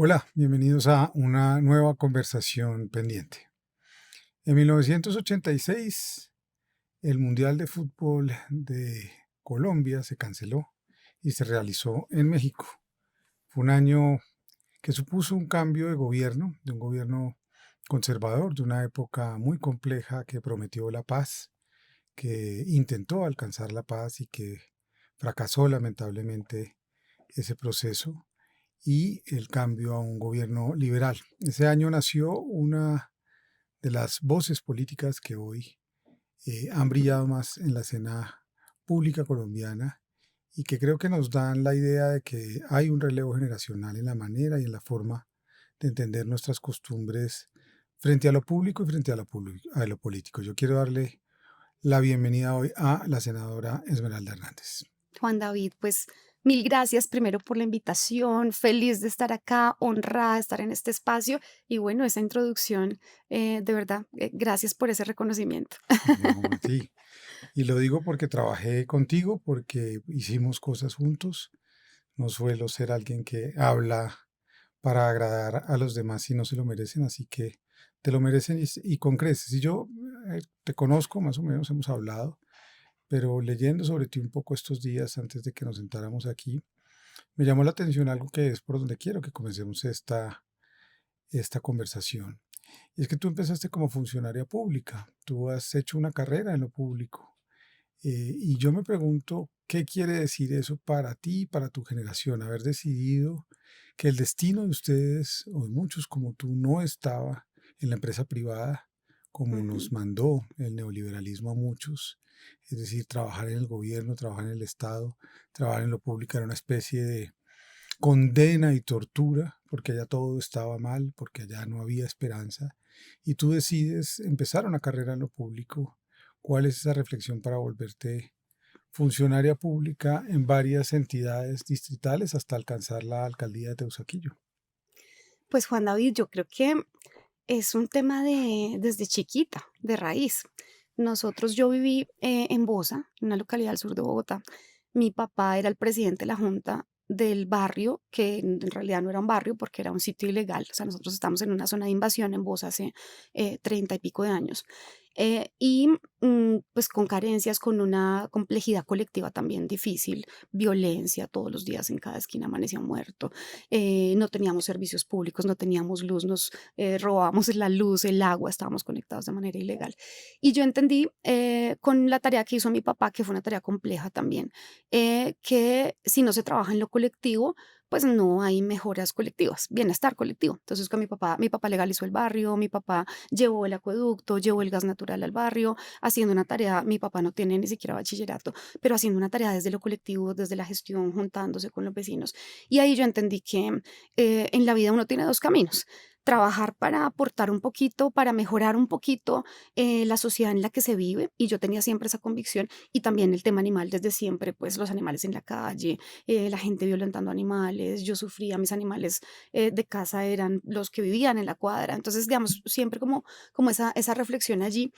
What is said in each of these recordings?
Hola, bienvenidos a una nueva conversación pendiente. En 1986, el Mundial de Fútbol de Colombia se canceló y se realizó en México. Fue un año que supuso un cambio de gobierno, de un gobierno conservador, de una época muy compleja que prometió la paz, que intentó alcanzar la paz y que fracasó lamentablemente ese proceso y el cambio a un gobierno liberal. Ese año nació una de las voces políticas que hoy han brillado más en la escena pública colombiana y que creo que nos dan la idea de que hay un relevo generacional en la manera y en la forma de entender nuestras costumbres frente a lo público y frente a lo político. Yo quiero darle la bienvenida hoy a la senadora Esmeralda Hernández. Juan David, pues mil gracias primero por la invitación, feliz de estar acá, honrada de estar en este espacio y bueno, esa introducción, de verdad, gracias por ese reconocimiento. No, a ti. Y lo digo porque trabajé contigo, porque hicimos cosas juntos. No suelo ser alguien que habla para agradar a los demás si no se lo merecen, así que te lo merecen y con creces. Y yo te conozco, más o menos hemos hablado, pero leyendo sobre ti un poco estos días antes de que nos sentáramos aquí, me llamó la atención algo que es por donde quiero que comencemos esta conversación. Y es que tú empezaste como funcionaria pública, tú has hecho una carrera en lo público. Y yo me pregunto, ¿qué quiere decir eso para ti y para tu generación? Haber decidido que el destino de ustedes, o de muchos como tú, no estaba en la empresa privada, como nos Ujú. mandó el neoliberalismo a muchos. Es decir, trabajar en el gobierno, trabajar en el Estado, trabajar en lo público era una especie de condena y tortura, porque allá todo estaba mal, porque allá no había esperanza. Y tú decides empezar una carrera en lo público. ¿Cuál es esa reflexión para volverte funcionaria pública en varias entidades distritales hasta alcanzar la alcaldía de Teusaquillo? Pues Juan David, yo creo que es un tema de desde chiquita, de raíz. Yo viví en Bosa, una localidad al sur de Bogotá. Mi papá era el presidente de la junta del barrio, que en realidad no era un barrio porque era un sitio ilegal. O sea, nosotros estamos en una zona de invasión en Bosa hace 30 y pico de años. Pues con carencias, con una complejidad colectiva también difícil, violencia todos los días en cada esquina amanecía un muerto, no teníamos servicios públicos, no teníamos luz, nos robábamos la luz, el agua, estábamos conectados de manera ilegal. Y yo entendí con la tarea que hizo mi papá, que fue una tarea compleja también, que si no se trabaja en lo colectivo, pues no hay mejoras colectivas, bienestar colectivo. Entonces con mi papá legalizó el barrio, mi papá llevó el acueducto, llevó el gas natural al barrio, haciendo una tarea, mi papá no tiene ni siquiera bachillerato, pero haciendo una tarea desde lo colectivo, desde la gestión, juntándose con los vecinos. Y ahí yo entendí que en la vida uno tiene dos caminos. Trabajar para aportar un poquito, para mejorar un poquito la sociedad en la que se vive, y yo tenía siempre esa convicción, y también el tema animal desde siempre, pues los animales en la calle, la gente violentando animales, yo sufría, mis animales de casa eran los que vivían en la cuadra, entonces digamos, siempre como esa reflexión allí,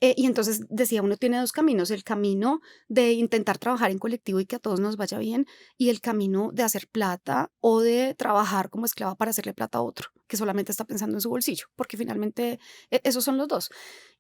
y entonces decía, uno tiene dos caminos, el camino de intentar trabajar en colectivo y que a todos nos vaya bien, y el camino de hacer plata o de trabajar como esclava para hacerle plata a otro, que solamente está pensando en su bolsillo, porque finalmente esos son los dos.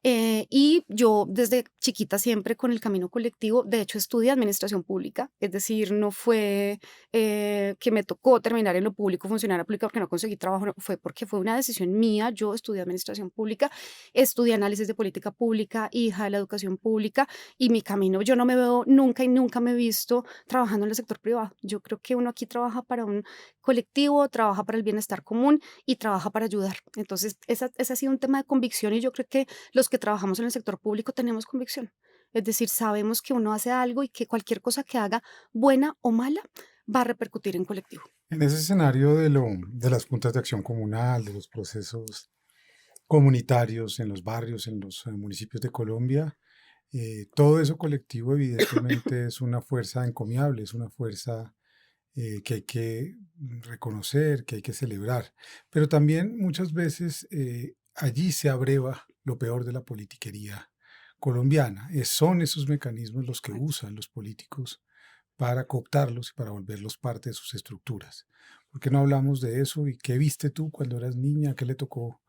Y yo desde chiquita siempre con el camino colectivo, de hecho estudié administración pública, es decir, no fue que me tocó terminar en lo público, funcionaria pública porque no conseguí trabajo, no, fue porque fue una decisión mía, yo estudié administración pública, estudié análisis de política pública, hija de la educación pública, y mi camino, yo no me veo nunca y nunca me he visto trabajando en el sector privado. Yo creo que uno aquí trabaja para un colectivo, trabaja para el bienestar común y trabaja para ayudar. Entonces, ese ha sido un tema de convicción y yo creo que los que trabajamos en el sector público tenemos convicción. Es decir, sabemos que uno hace algo y que cualquier cosa que haga, buena o mala, va a repercutir en colectivo. En ese escenario de las juntas de acción comunal, de los procesos comunitarios en los barrios, en los municipios de Colombia, todo eso colectivo evidentemente es una fuerza encomiable, es una fuerza que hay que reconocer, que hay que celebrar. Pero también muchas veces allí se abreva lo peor de la politiquería colombiana. Son esos mecanismos los que usan los políticos para cooptarlos y para volverlos parte de sus estructuras. ¿Por qué no hablamos de eso? ¿Y qué viste tú cuando eras niña? ¿Qué le tocó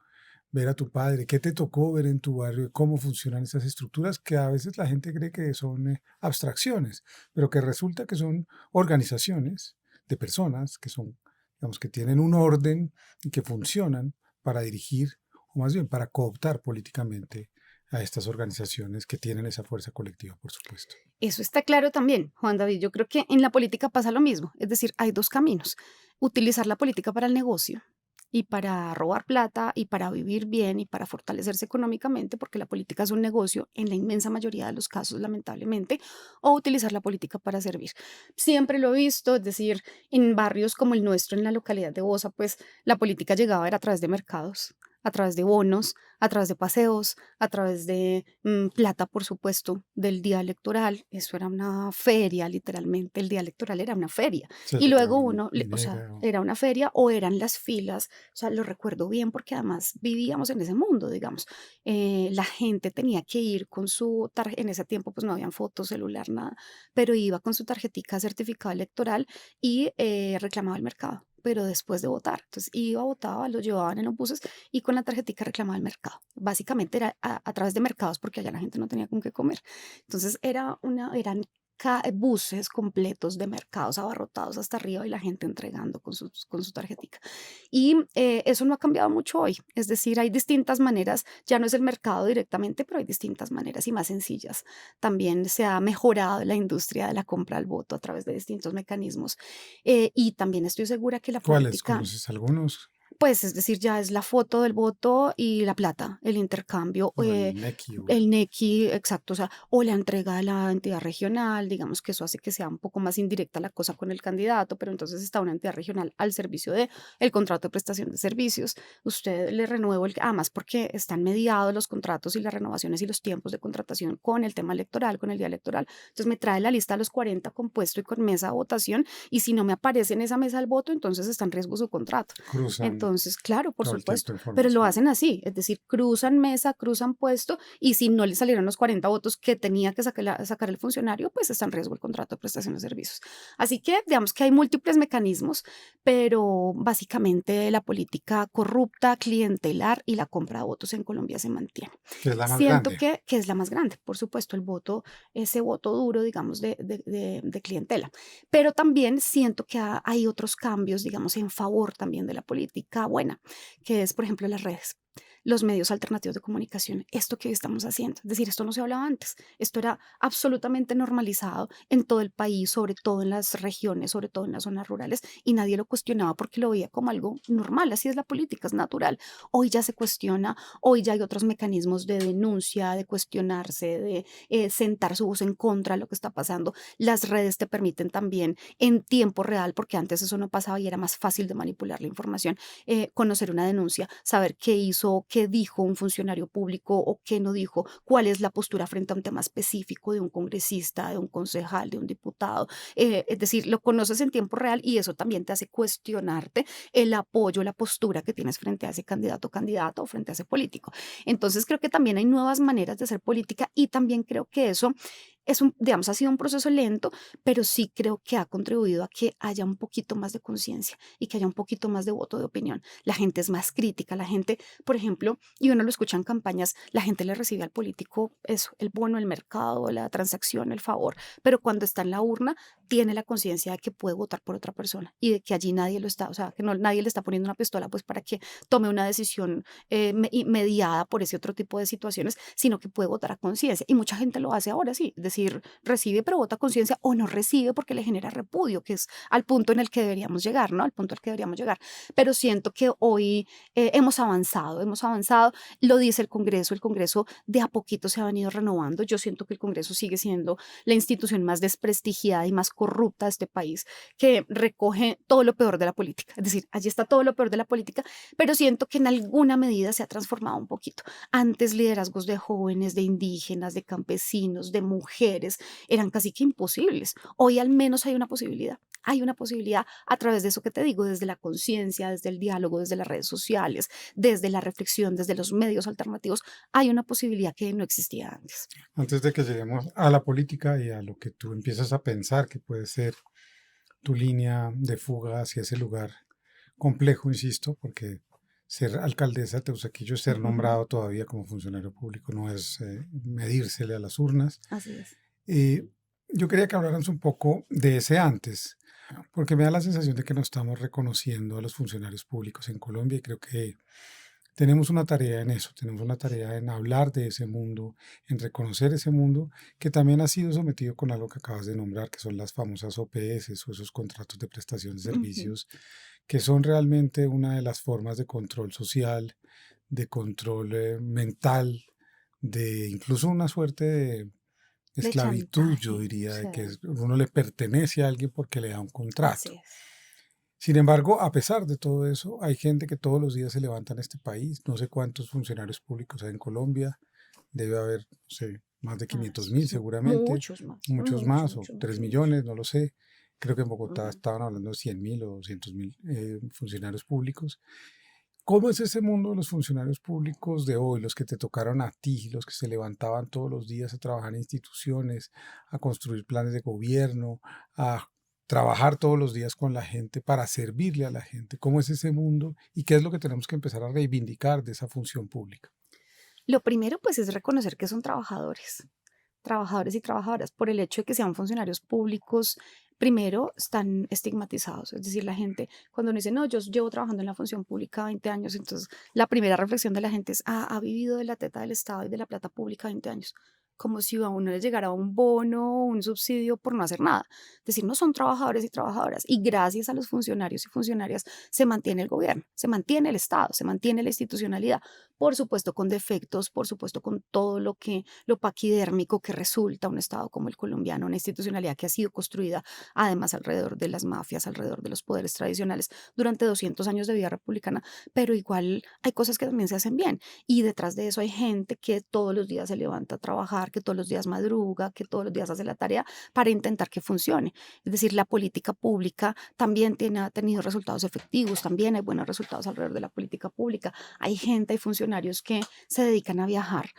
ver a tu padre? ¿Qué te tocó ver en tu barrio? ¿Cómo funcionan estas estructuras que a veces la gente cree que son abstracciones, pero que resulta que son organizaciones de personas que son, digamos, que tienen un orden y que funcionan para dirigir, o más bien para cooptar políticamente a estas organizaciones que tienen esa fuerza colectiva, por supuesto? Eso está claro también, Juan David. Yo creo que en la política pasa lo mismo. Es decir, hay dos caminos. Utilizar la política para el negocio y para robar plata y para vivir bien y para fortalecerse económicamente, porque la política es un negocio en la inmensa mayoría de los casos, lamentablemente, o utilizar la política para servir. Siempre lo he visto, es decir, en barrios como el nuestro, en la localidad de Bosa, pues la política llegaba era a través de mercados, a través de bonos, a través de paseos, a través de plata, por supuesto, del día electoral. Eso era una feria, literalmente. El día electoral era una feria. Se Y luego regaban uno, o sea, dinero. era una feria o eran las filas. O sea, lo recuerdo bien porque además vivíamos en ese mundo, digamos. La gente tenía que ir con su tarjeta, en ese tiempo pues no habían fotos, celular, nada, pero iba con su tarjetica certificado electoral y reclamaba el mercado, pero después de votar. Entonces iba, votaba, lo llevaban en los buses y con la tarjetica reclamaba el mercado. Básicamente era a través de mercados porque allá la gente no tenía con qué comer. Entonces eran buses completos de mercados abarrotados hasta arriba y la gente entregando con su tarjetica. Y eso no ha cambiado mucho hoy. Es decir, hay distintas maneras, ya no es el mercado directamente, pero hay distintas maneras y más sencillas. También se ha mejorado la industria de la compra al voto a través de distintos mecanismos. Y también estoy segura que la ¿Cuáles? política, ¿Conoces algunos? pues, es decir, ya es la foto del voto y la plata, el intercambio, O el NECI. el NECI, exacto, o sea, o la entrega de la entidad regional, digamos que eso hace que sea un poco más indirecta la cosa con el candidato, pero entonces está una entidad regional al servicio de el contrato de prestación de servicios. Usted le renuevo además porque están mediados los contratos y las renovaciones y los tiempos de contratación con el tema electoral, con el día electoral. Entonces me trae la lista de los 40 compuesto y con mesa de votación y si no me aparece en esa mesa el voto, entonces está en riesgo su contrato. Cruzan Entonces, claro, por todo el tiempo supuesto, pero lo información. hacen así, es decir, cruzan mesa, cruzan puesto y si no le salieron los 40 votos que tenía que sacar el funcionario, pues está en riesgo el contrato de prestación de servicios. Así que digamos que hay múltiples mecanismos, pero básicamente la política corrupta, clientelar y la compra de votos en Colombia se mantiene. Que es la más Siento grande. que es la más grande, por supuesto, el voto, ese voto duro, digamos, de clientela. Pero también siento que hay otros cambios, digamos, en favor también de la política buena, que es, por ejemplo, las redes, los medios alternativos de comunicación, esto que hoy estamos haciendo. Es decir, esto no se hablaba antes, esto era absolutamente normalizado en todo el país, sobre todo en las regiones, sobre todo en las zonas rurales, y nadie lo cuestionaba porque lo veía como algo normal, así es la política, es natural. Hoy ya se cuestiona, hoy ya hay otros mecanismos de denuncia, de cuestionarse, de sentar su voz en contra de lo que está pasando. Las redes te permiten también en tiempo real, porque antes eso no pasaba y era más fácil de manipular la información, conocer una denuncia, saber qué hizo, qué dijo un funcionario público o qué no dijo, cuál es la postura frente a un tema específico de un congresista, de un concejal, de un diputado. Es decir, lo conoces en tiempo real y eso también te hace cuestionarte el apoyo, la postura que tienes frente a ese candidato o candidata o frente a ese político. Entonces creo que también hay nuevas maneras de hacer política y también creo que eso digamos, ha sido un proceso lento, pero sí creo que ha contribuido a que haya un poquito más de conciencia y que haya un poquito más de voto de opinión. La gente es más crítica, la gente, por ejemplo, y uno lo escucha en campañas, la gente le recibe al político eso, el bono, el mercado, la transacción, el favor, pero cuando está en la urna tiene la conciencia de que puede votar por otra persona y de que allí nadie lo está, o sea, que no, nadie le está poniendo una pistola pues para que tome una decisión mediada por ese otro tipo de situaciones, sino que puede votar a conciencia. Y mucha gente lo hace ahora, sí, es decir, recibe pero vota a conciencia o no recibe porque le genera repudio, que es al punto en el que deberíamos llegar, ¿no? Al punto al que deberíamos llegar. Pero siento que hoy hemos avanzado, lo dice el Congreso de a poquito se ha venido renovando. Yo siento que el Congreso sigue siendo la institución más desprestigiada y más corrupta de este país, que recoge todo lo peor de la política. Es decir, allí está todo lo peor de la política, pero siento que en alguna medida se ha transformado un poquito. Antes liderazgos de jóvenes, de indígenas, de campesinos, de mujeres, eran casi que imposibles. Hoy al menos hay una posibilidad. Hay una posibilidad a través de eso que te digo, desde la conciencia, desde el diálogo, desde las redes sociales, desde la reflexión, desde los medios alternativos. Hay una posibilidad que no existía antes. Antes de que lleguemos a la política y a lo que tú empiezas a pensar que puede ser tu línea de fuga hacia ese lugar, complejo, insisto, porque ser alcaldesa de Teusaquillo es ser nombrado todavía como funcionario público, no es medírsele a las urnas. Así es. Eh, yo quería que habláramos un poco de ese antes, porque me da la sensación de que no estamos reconociendo a los funcionarios públicos en Colombia y creo que tenemos una tarea en eso, tenemos una tarea en hablar de ese mundo, en reconocer ese mundo que también ha sido sometido con algo que acabas de nombrar, que son las famosas OPS o esos contratos de prestación de Ujú. servicios, que son realmente una de las formas de control social, de control mental, de incluso una suerte de De esclavitud, yo chantaje. diría, Sí, de que uno le pertenece a alguien porque le da un contrato. así es. Sin embargo, a pesar de todo eso, hay gente que todos los días se levanta en este país. No sé cuántos funcionarios públicos hay en Colombia. Debe haber, no sé, más de Ah, 500.000 seguramente, muchos más, muchos muchos, más, o muchos, 3 muchos, muchos. millones, no lo sé. Creo que en Bogotá Ujú. estaban hablando de 100.000 o 200.000 funcionarios públicos. ¿Cómo es ese mundo de los funcionarios públicos de hoy, los que te tocaron a ti, los que se levantaban todos los días a trabajar en instituciones, a construir planes de gobierno, a trabajar todos los días con la gente para servirle a la gente? ¿Cómo es ese mundo y qué es lo que tenemos que empezar a reivindicar de esa función pública? Lo primero, pues, es reconocer que son trabajadores, trabajadores y trabajadoras. Por el hecho de que sean funcionarios públicos, primero están estigmatizados. Es decir, la gente, cuando uno dice, no, yo llevo trabajando en la función pública 20 años, entonces la primera reflexión de la gente es, ah, ha vivido de la teta del Estado y de la plata pública 20 años. Como si a uno le llegara un bono, un subsidio por no hacer nada. Es decir, no son trabajadores y trabajadoras. Y gracias a los funcionarios y funcionarias se mantiene el gobierno, se mantiene el Estado, se mantiene la institucionalidad. Por supuesto, con defectos, por supuesto, con todo lo paquidérmico que resulta un Estado como el colombiano, una institucionalidad que ha sido construida además alrededor de las mafias, alrededor de los poderes tradicionales durante 200 años de vida republicana, pero igual hay cosas que también se hacen bien. Y detrás de eso hay gente que todos los días se levanta a trabajar, que todos los días madruga, que todos los días hace la tarea para intentar que funcione. Es decir, la política pública también ha tenido resultados efectivos, también hay buenos resultados alrededor de la política pública. Hay gente, hay funcionarios que se dedican a viajar,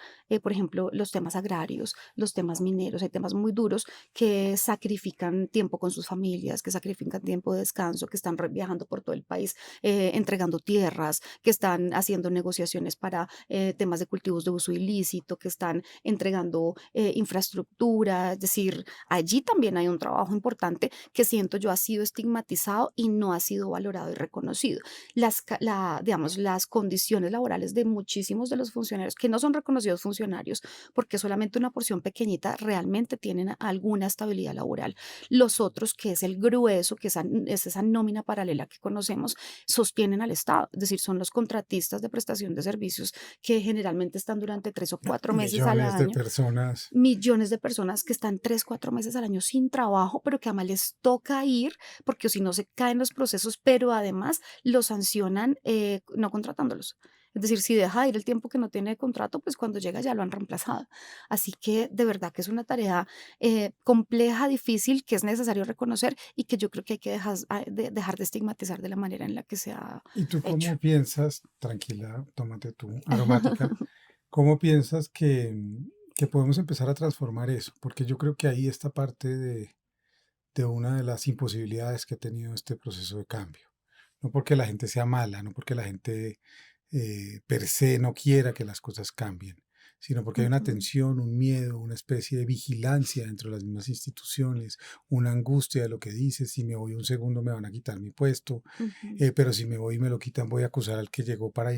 por ejemplo, los temas agrarios, los temas mineros, hay temas muy duros que sacrifican tiempo con sus familias, que sacrifican tiempo de descanso, que están viajando por todo el país, entregando tierras, que están haciendo negociaciones para temas de cultivos de uso ilícito, que están entregando infraestructura. Es decir, allí también hay un trabajo importante que siento yo ha sido estigmatizado y no ha sido valorado y reconocido. Digamos, las condiciones laborales de muchísimos de los funcionarios que no son reconocidos funcionarios, porque solamente una porción pequeñita realmente tienen alguna estabilidad laboral. Los otros, que es el grueso, que es esa nómina paralela que conocemos, sostienen al Estado, es decir, son los contratistas de prestación de servicios que generalmente están durante 3 o 4 meses al Millones de año, personas. millones de personas que están 3, 4 meses al año sin trabajo, pero que además les toca ir porque si no se caen los procesos, pero además los sancionan no contratándolos. Es decir, si deja de ir el tiempo que no tiene de contrato, pues cuando llega ya lo han reemplazado. Así que de verdad que es una tarea compleja, difícil, que es necesario reconocer y que yo creo que hay que dejar de estigmatizar de la manera en la que se ha ¿Y tú hecho. cómo piensas, tranquila, tómate tu aromática, cómo piensas que podemos empezar a transformar eso? Porque yo creo que ahí está parte de una de las imposibilidades que ha tenido este proceso de cambio. No porque la gente sea mala, no porque la gente per se no quiera que las cosas cambien, sino porque hay una Ujú, tensión, un miedo, una especie de vigilancia dentro de las mismas instituciones, una angustia de lo que dices, si me voy un segundo me van a quitar mi puesto, ujú, pero si me voy y me lo quitan voy a acusar al que llegó para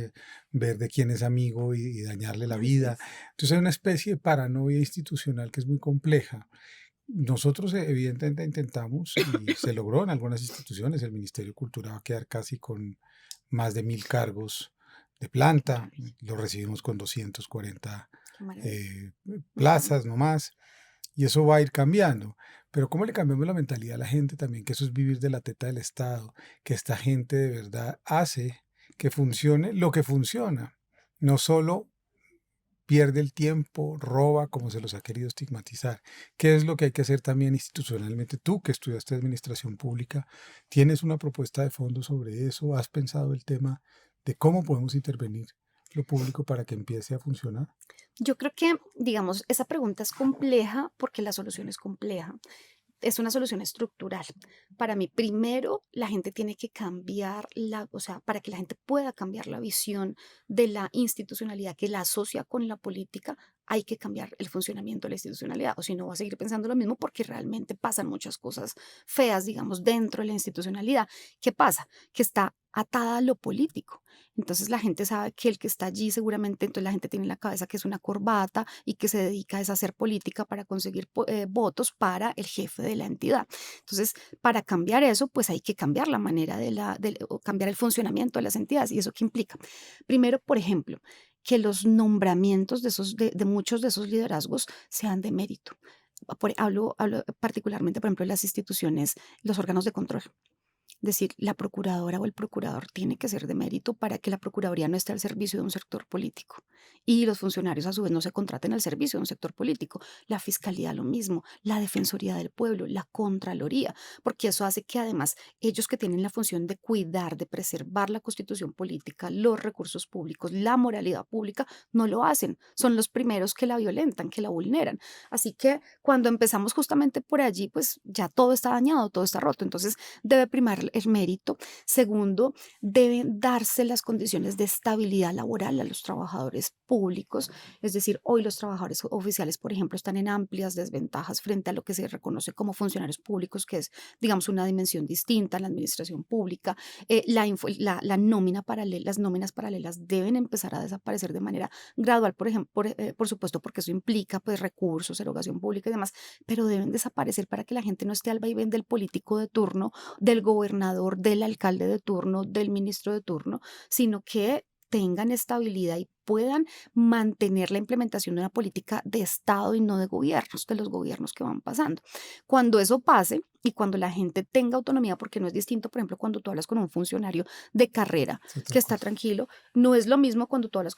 ver de quién es amigo y dañarle la así vida. es. Entonces hay una especie de paranoia institucional que es muy compleja. Nosotros evidentemente intentamos y se logró en algunas instituciones. El Ministerio de Cultura va a quedar casi con más de 1.000 cargos de Qué planta. maravilla, Lo recibimos con 240 qué maravilla. eh, Ujú. plazas no más. Y eso va a ir cambiando. Pero ¿cómo le cambiamos la mentalidad a la gente también? Que eso es vivir de la teta del Estado, que esta gente de verdad hace que funcione lo que funciona. No solo pierde el tiempo, roba, como se los ha querido estigmatizar. ¿Qué es lo que hay que hacer también institucionalmente? Tú que estudiaste administración pública, ¿tienes una propuesta de fondo sobre eso? ¿Has pensado el tema de cómo podemos intervenir lo público para que empiece a funcionar? Yo creo que, digamos, esa pregunta es compleja porque la solución es compleja. es una solución estructural. Para mí, primero, la gente tiene que cambiar o sea, para que la gente pueda cambiar la visión de la institucionalidad que la asocia con la política, hay que cambiar el funcionamiento de la institucionalidad, o si no va a seguir pensando lo mismo porque realmente pasan muchas cosas feas, digamos, dentro de la institucionalidad. ¿Qué pasa? Que está atada a lo político. Entonces la gente sabe que el que está allí seguramente, entonces la gente tiene en la cabeza que es una corbata y que se dedica es a hacer política para conseguir votos para el jefe de la entidad. Entonces, para cambiar eso, pues hay que cambiar la manera o cambiar el funcionamiento de las entidades. ¿Y eso qué implica? Primero, por ejemplo, que los nombramientos de muchos de esos liderazgos sean de mérito. Hablo particularmente, por ejemplo, de las instituciones, los órganos de control. Decir, la procuradora o el procurador tiene que ser de mérito para que la procuraduría no esté al servicio de un sector político y los funcionarios a su vez no se contraten al servicio de un sector político. La fiscalía lo mismo, la defensoría del pueblo, la contraloría, porque eso hace que además ellos que tienen la función de cuidar, de preservar la constitución política, los recursos públicos, la moralidad pública, no lo hacen. Son los primeros que la violentan, que la vulneran. Así que cuando empezamos justamente por allí, pues ya todo está dañado, todo está roto. Entonces, debe primar el mérito. Segundo, deben darse las condiciones de estabilidad laboral a los trabajadores públicos. Es decir, hoy los trabajadores oficiales, por ejemplo, están en amplias desventajas frente a lo que se reconoce como funcionarios públicos, que es, digamos, una dimensión distinta en la administración pública. La nómina paralela, las nóminas paralelas deben empezar a desaparecer de manera gradual, por ejemplo, por supuesto, porque eso implica pues recursos, erogación pública y demás, pero deben desaparecer para que la gente no esté al vaivén del político de turno, del gobernador, del alcalde de turno, del ministro de turno, sino que tengan estabilidad y puedan mantener la implementación de una política de Estado y no de gobiernos, de los gobiernos que van pasando. Cuando eso pase y cuando la gente tenga autonomía, porque no es distinto, por ejemplo, cuando tú hablas con un funcionario de carrera Es otra que está cosa. tranquilo, no es lo mismo cuando tú hablas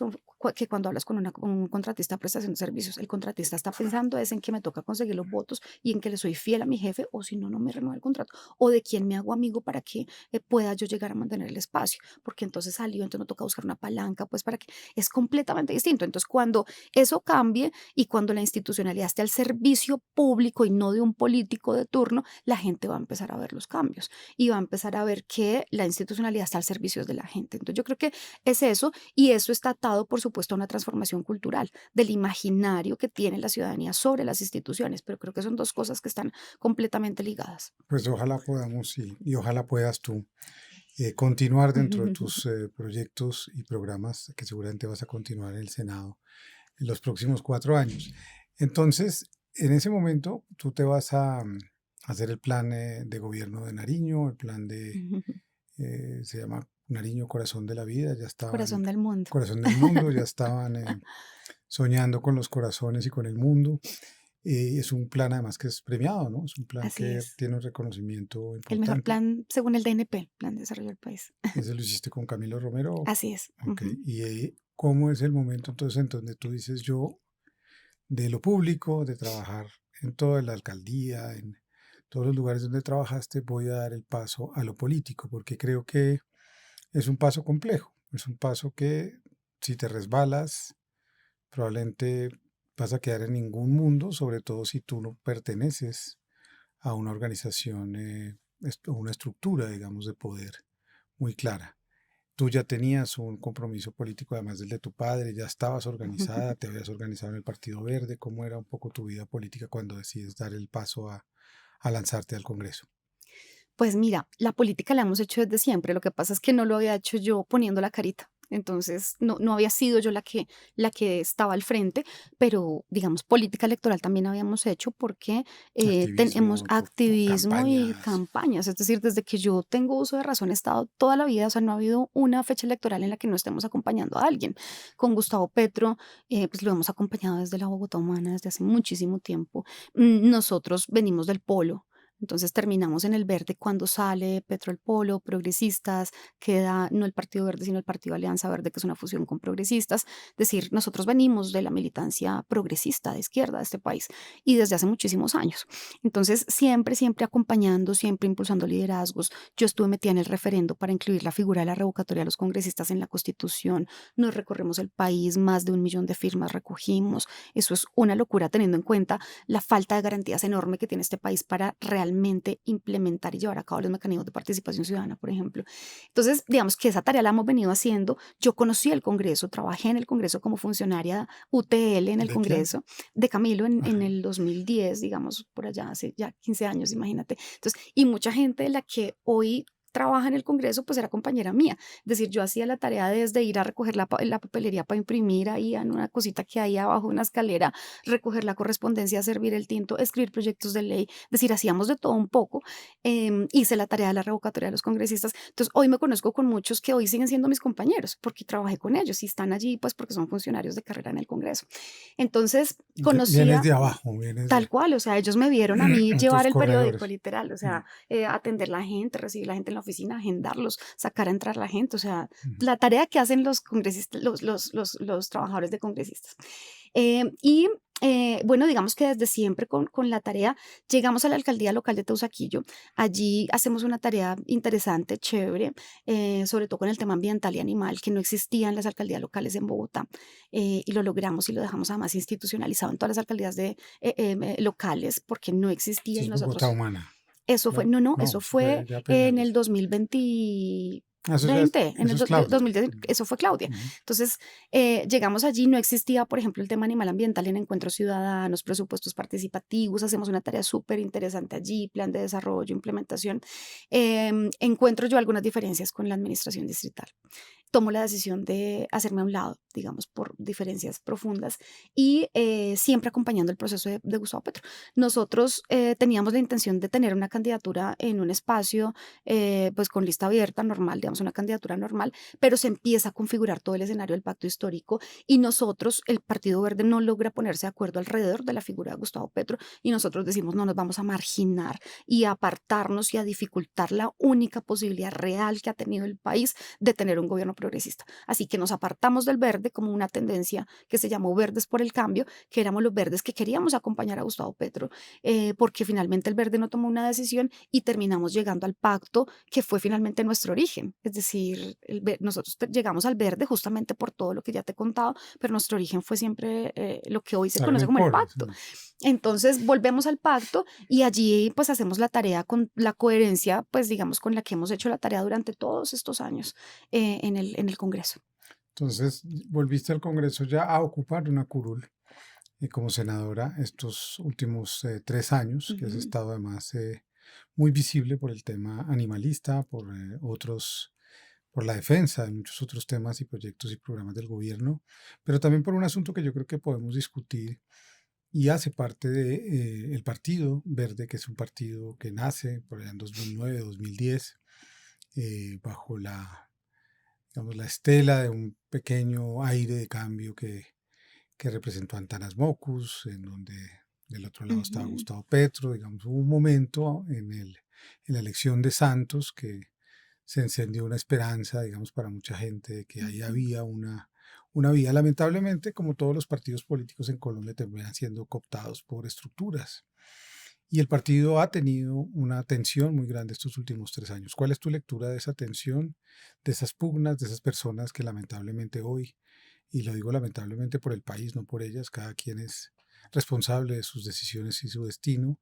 que cuando hablas con un contratista de prestación de servicios. El contratista está pensando es en que me toca conseguir los votos y en que le soy fiel a mi jefe o si no, no me renueva el contrato o de quién me hago amigo para que pueda yo llegar a mantener el espacio, porque entonces salió, entonces no toca buscar una palanca, pues para que es completamente distinto. Entonces, cuando eso cambie y cuando la institucionalidad esté al servicio público y no de un político de turno, la gente va a empezar a ver los cambios y va a empezar a ver que la institucionalidad está al servicio de la gente. Entonces, yo creo que es eso y eso está atado, por supuesto, a una transformación cultural del imaginario que tiene la ciudadanía sobre las instituciones, pero creo que son dos cosas que están completamente ligadas. Pues ojalá podamos y ojalá puedas tú continuar dentro de tus proyectos y programas que seguramente vas a continuar en el Senado en los próximos 4 años. Entonces, en ese momento, tú te vas a hacer el plan de gobierno de Nariño, el plan se llama Nariño Corazón de la Vida, ya estaban, Corazón del mundo. Corazón del Mundo, ya estaban soñando con los corazones y con el mundo. Es un plan además que es premiado, ¿no? Es un plan Así que es. tiene un reconocimiento El mejor importante. plan según el DNP, Plan de Desarrollo del País. Ese lo hiciste con Camilo Romero. Así es. Ok. Ujú. ¿Y cómo es el momento entonces en donde tú dices yo de lo público, de trabajar en toda la alcaldía, en todos los lugares donde trabajaste, voy a dar el paso a lo político? Porque creo que es un paso complejo, es un paso que si te resbalas, probablemente vas a quedar en ningún mundo, sobre todo si tú no perteneces a una organización o una estructura, digamos, de poder muy clara. Tú ya tenías un compromiso político, además del de tu padre, ya estabas organizada, te habías organizado en el Partido Verde. ¿Cómo era un poco tu vida política cuando decides dar el paso a lanzarte al Congreso? Pues mira, la política la hemos hecho desde siempre. Lo que pasa es que no lo había hecho yo poniendo la carita. Entonces, no había sido yo la que estaba al frente, pero digamos, política electoral también habíamos hecho porque tenemos Activismo, activismo y campañas. campañas. Es decir, desde que yo tengo uso de razón he estado toda la vida, o sea, no ha habido una fecha electoral en la que no estemos acompañando a alguien. Con Gustavo Petro, pues lo hemos acompañado desde la Bogotá Humana desde hace muchísimo tiempo. Nosotros venimos del polo. Entonces terminamos en el verde cuando sale Petro el Polo, progresistas, queda no el Partido Verde, sino el Partido Alianza Verde, que es una fusión con progresistas. Es decir, nosotros venimos de la militancia progresista de izquierda de este país y desde hace muchísimos años. Entonces, siempre, siempre acompañando, siempre impulsando liderazgos. Yo estuve metida en el referendo para incluir la figura de la revocatoria de los congresistas en la Constitución. Nos recorremos el país, más de 1 millón de firmas recogimos. Eso es una locura teniendo en cuenta la falta de garantías enorme que tiene este país para realmente implementar y llevar a cabo los mecanismos de participación ciudadana, por ejemplo. Entonces, digamos que esa tarea la hemos venido haciendo. Yo conocí el Congreso, trabajé en el Congreso como funcionaria UTL en el ¿De quién? Congreso de Camilo en Ajá. el 2010, digamos, por allá hace ya 15 años, imagínate. Entonces, y mucha gente de la que hoy trabaja en el Congreso, pues era compañera mía. Es decir, yo hacía la tarea desde ir a recoger la papelería para imprimir ahí en una cosita que hay abajo, una escalera, recoger la correspondencia, servir el tinto, escribir proyectos de ley. Es decir, hacíamos de todo un poco. Hice la tarea de la revocatoria de los congresistas. Entonces, hoy me conozco con muchos que hoy siguen siendo mis compañeros, porque trabajé con ellos y están allí, pues porque son funcionarios de carrera en el Congreso. Entonces, Vienes conocía de abajo, vienes tal de cual, o sea, ellos me vieron a mí tus llevar el periódico, corredores. literal, o Mm, sea, atender la gente, recibir la gente en la oficina, agendarlos, sacar a entrar la gente, o sea, mm. la tarea que hacen los congresistas, los trabajadores de congresistas. Y bueno, digamos que desde siempre con la tarea llegamos a la alcaldía local de Teusaquillo. Allí hacemos una tarea interesante, chévere, sobre todo con el tema ambiental y animal, que no existía en las alcaldías locales en Bogotá. Y lo logramos y lo dejamos además institucionalizado en todas las alcaldías locales, porque no existía Esto y es Bogotá nosotros, humana. eso fue, No, no, no, no, eso eso fue fue ya en el Peñalosa. 2020. Ah, En eso el es Claudia. 2020, Mm, eso fue Claudia. ujú. Entonces, llegamos allí, no existía, por ejemplo, el tema animal ambiental en encuentros ciudadanos, presupuestos participativos, hacemos una tarea súper interesante allí, plan de desarrollo, implementación. Encuentro yo algunas diferencias con la administración distrital. Tomo la decisión de hacerme a un lado, digamos, por diferencias profundas y siempre acompañando el proceso de Gustavo Petro. Nosotros teníamos la intención de tener una candidatura en un espacio, pues con lista abierta, normal, digamos, una candidatura normal, pero se empieza a configurar todo el escenario del pacto histórico y nosotros, el Partido Verde, no logra ponerse de acuerdo alrededor de la figura de Gustavo Petro y nosotros decimos, no nos vamos a marginar y a apartarnos y a dificultar la única posibilidad real que ha tenido el país de tener un gobierno progresista. Así que nos apartamos del verde como una tendencia que se llamó Verdes por el Cambio, que éramos los verdes que queríamos acompañar a Gustavo Petro, porque finalmente el verde no tomó una decisión y terminamos llegando al pacto que fue finalmente nuestro origen. Es decir, nosotros llegamos al verde justamente por todo lo que ya te he contado, pero nuestro origen fue siempre lo que hoy se conoce como el Agroemporio, pacto. sí. Entonces volvemos al pacto y allí pues hacemos la tarea con la coherencia, pues digamos, con la que hemos hecho la tarea durante todos estos años en el Congreso. Entonces, volviste al Congreso ya a ocupar una curul como senadora estos últimos 3 años, que has Ujú, estado además muy visible por el tema animalista, por otros, por la defensa de muchos otros temas y proyectos y programas del gobierno, pero también por un asunto que yo creo que podemos discutir y hace parte de el Partido Verde, que es un partido que nace por allá en 2009, 2010, bajo la, digamos, la estela de un pequeño aire de cambio que representó a Antanas Mocus, en donde del otro lado estaba ujú, Gustavo Petro. Digamos, hubo un momento en la elección de Santos que se encendió una esperanza, digamos, para mucha gente de que ahí ujú. había una vía. Lamentablemente, como todos los partidos políticos en Colombia, terminan siendo cooptados por estructuras. Y el partido ha tenido una tensión muy grande estos últimos 3 años. ¿Cuál es tu lectura de esa tensión, de esas pugnas, de esas personas que lamentablemente hoy, y lo digo lamentablemente por el país, no por ellas, cada quien es responsable de sus decisiones y su destino,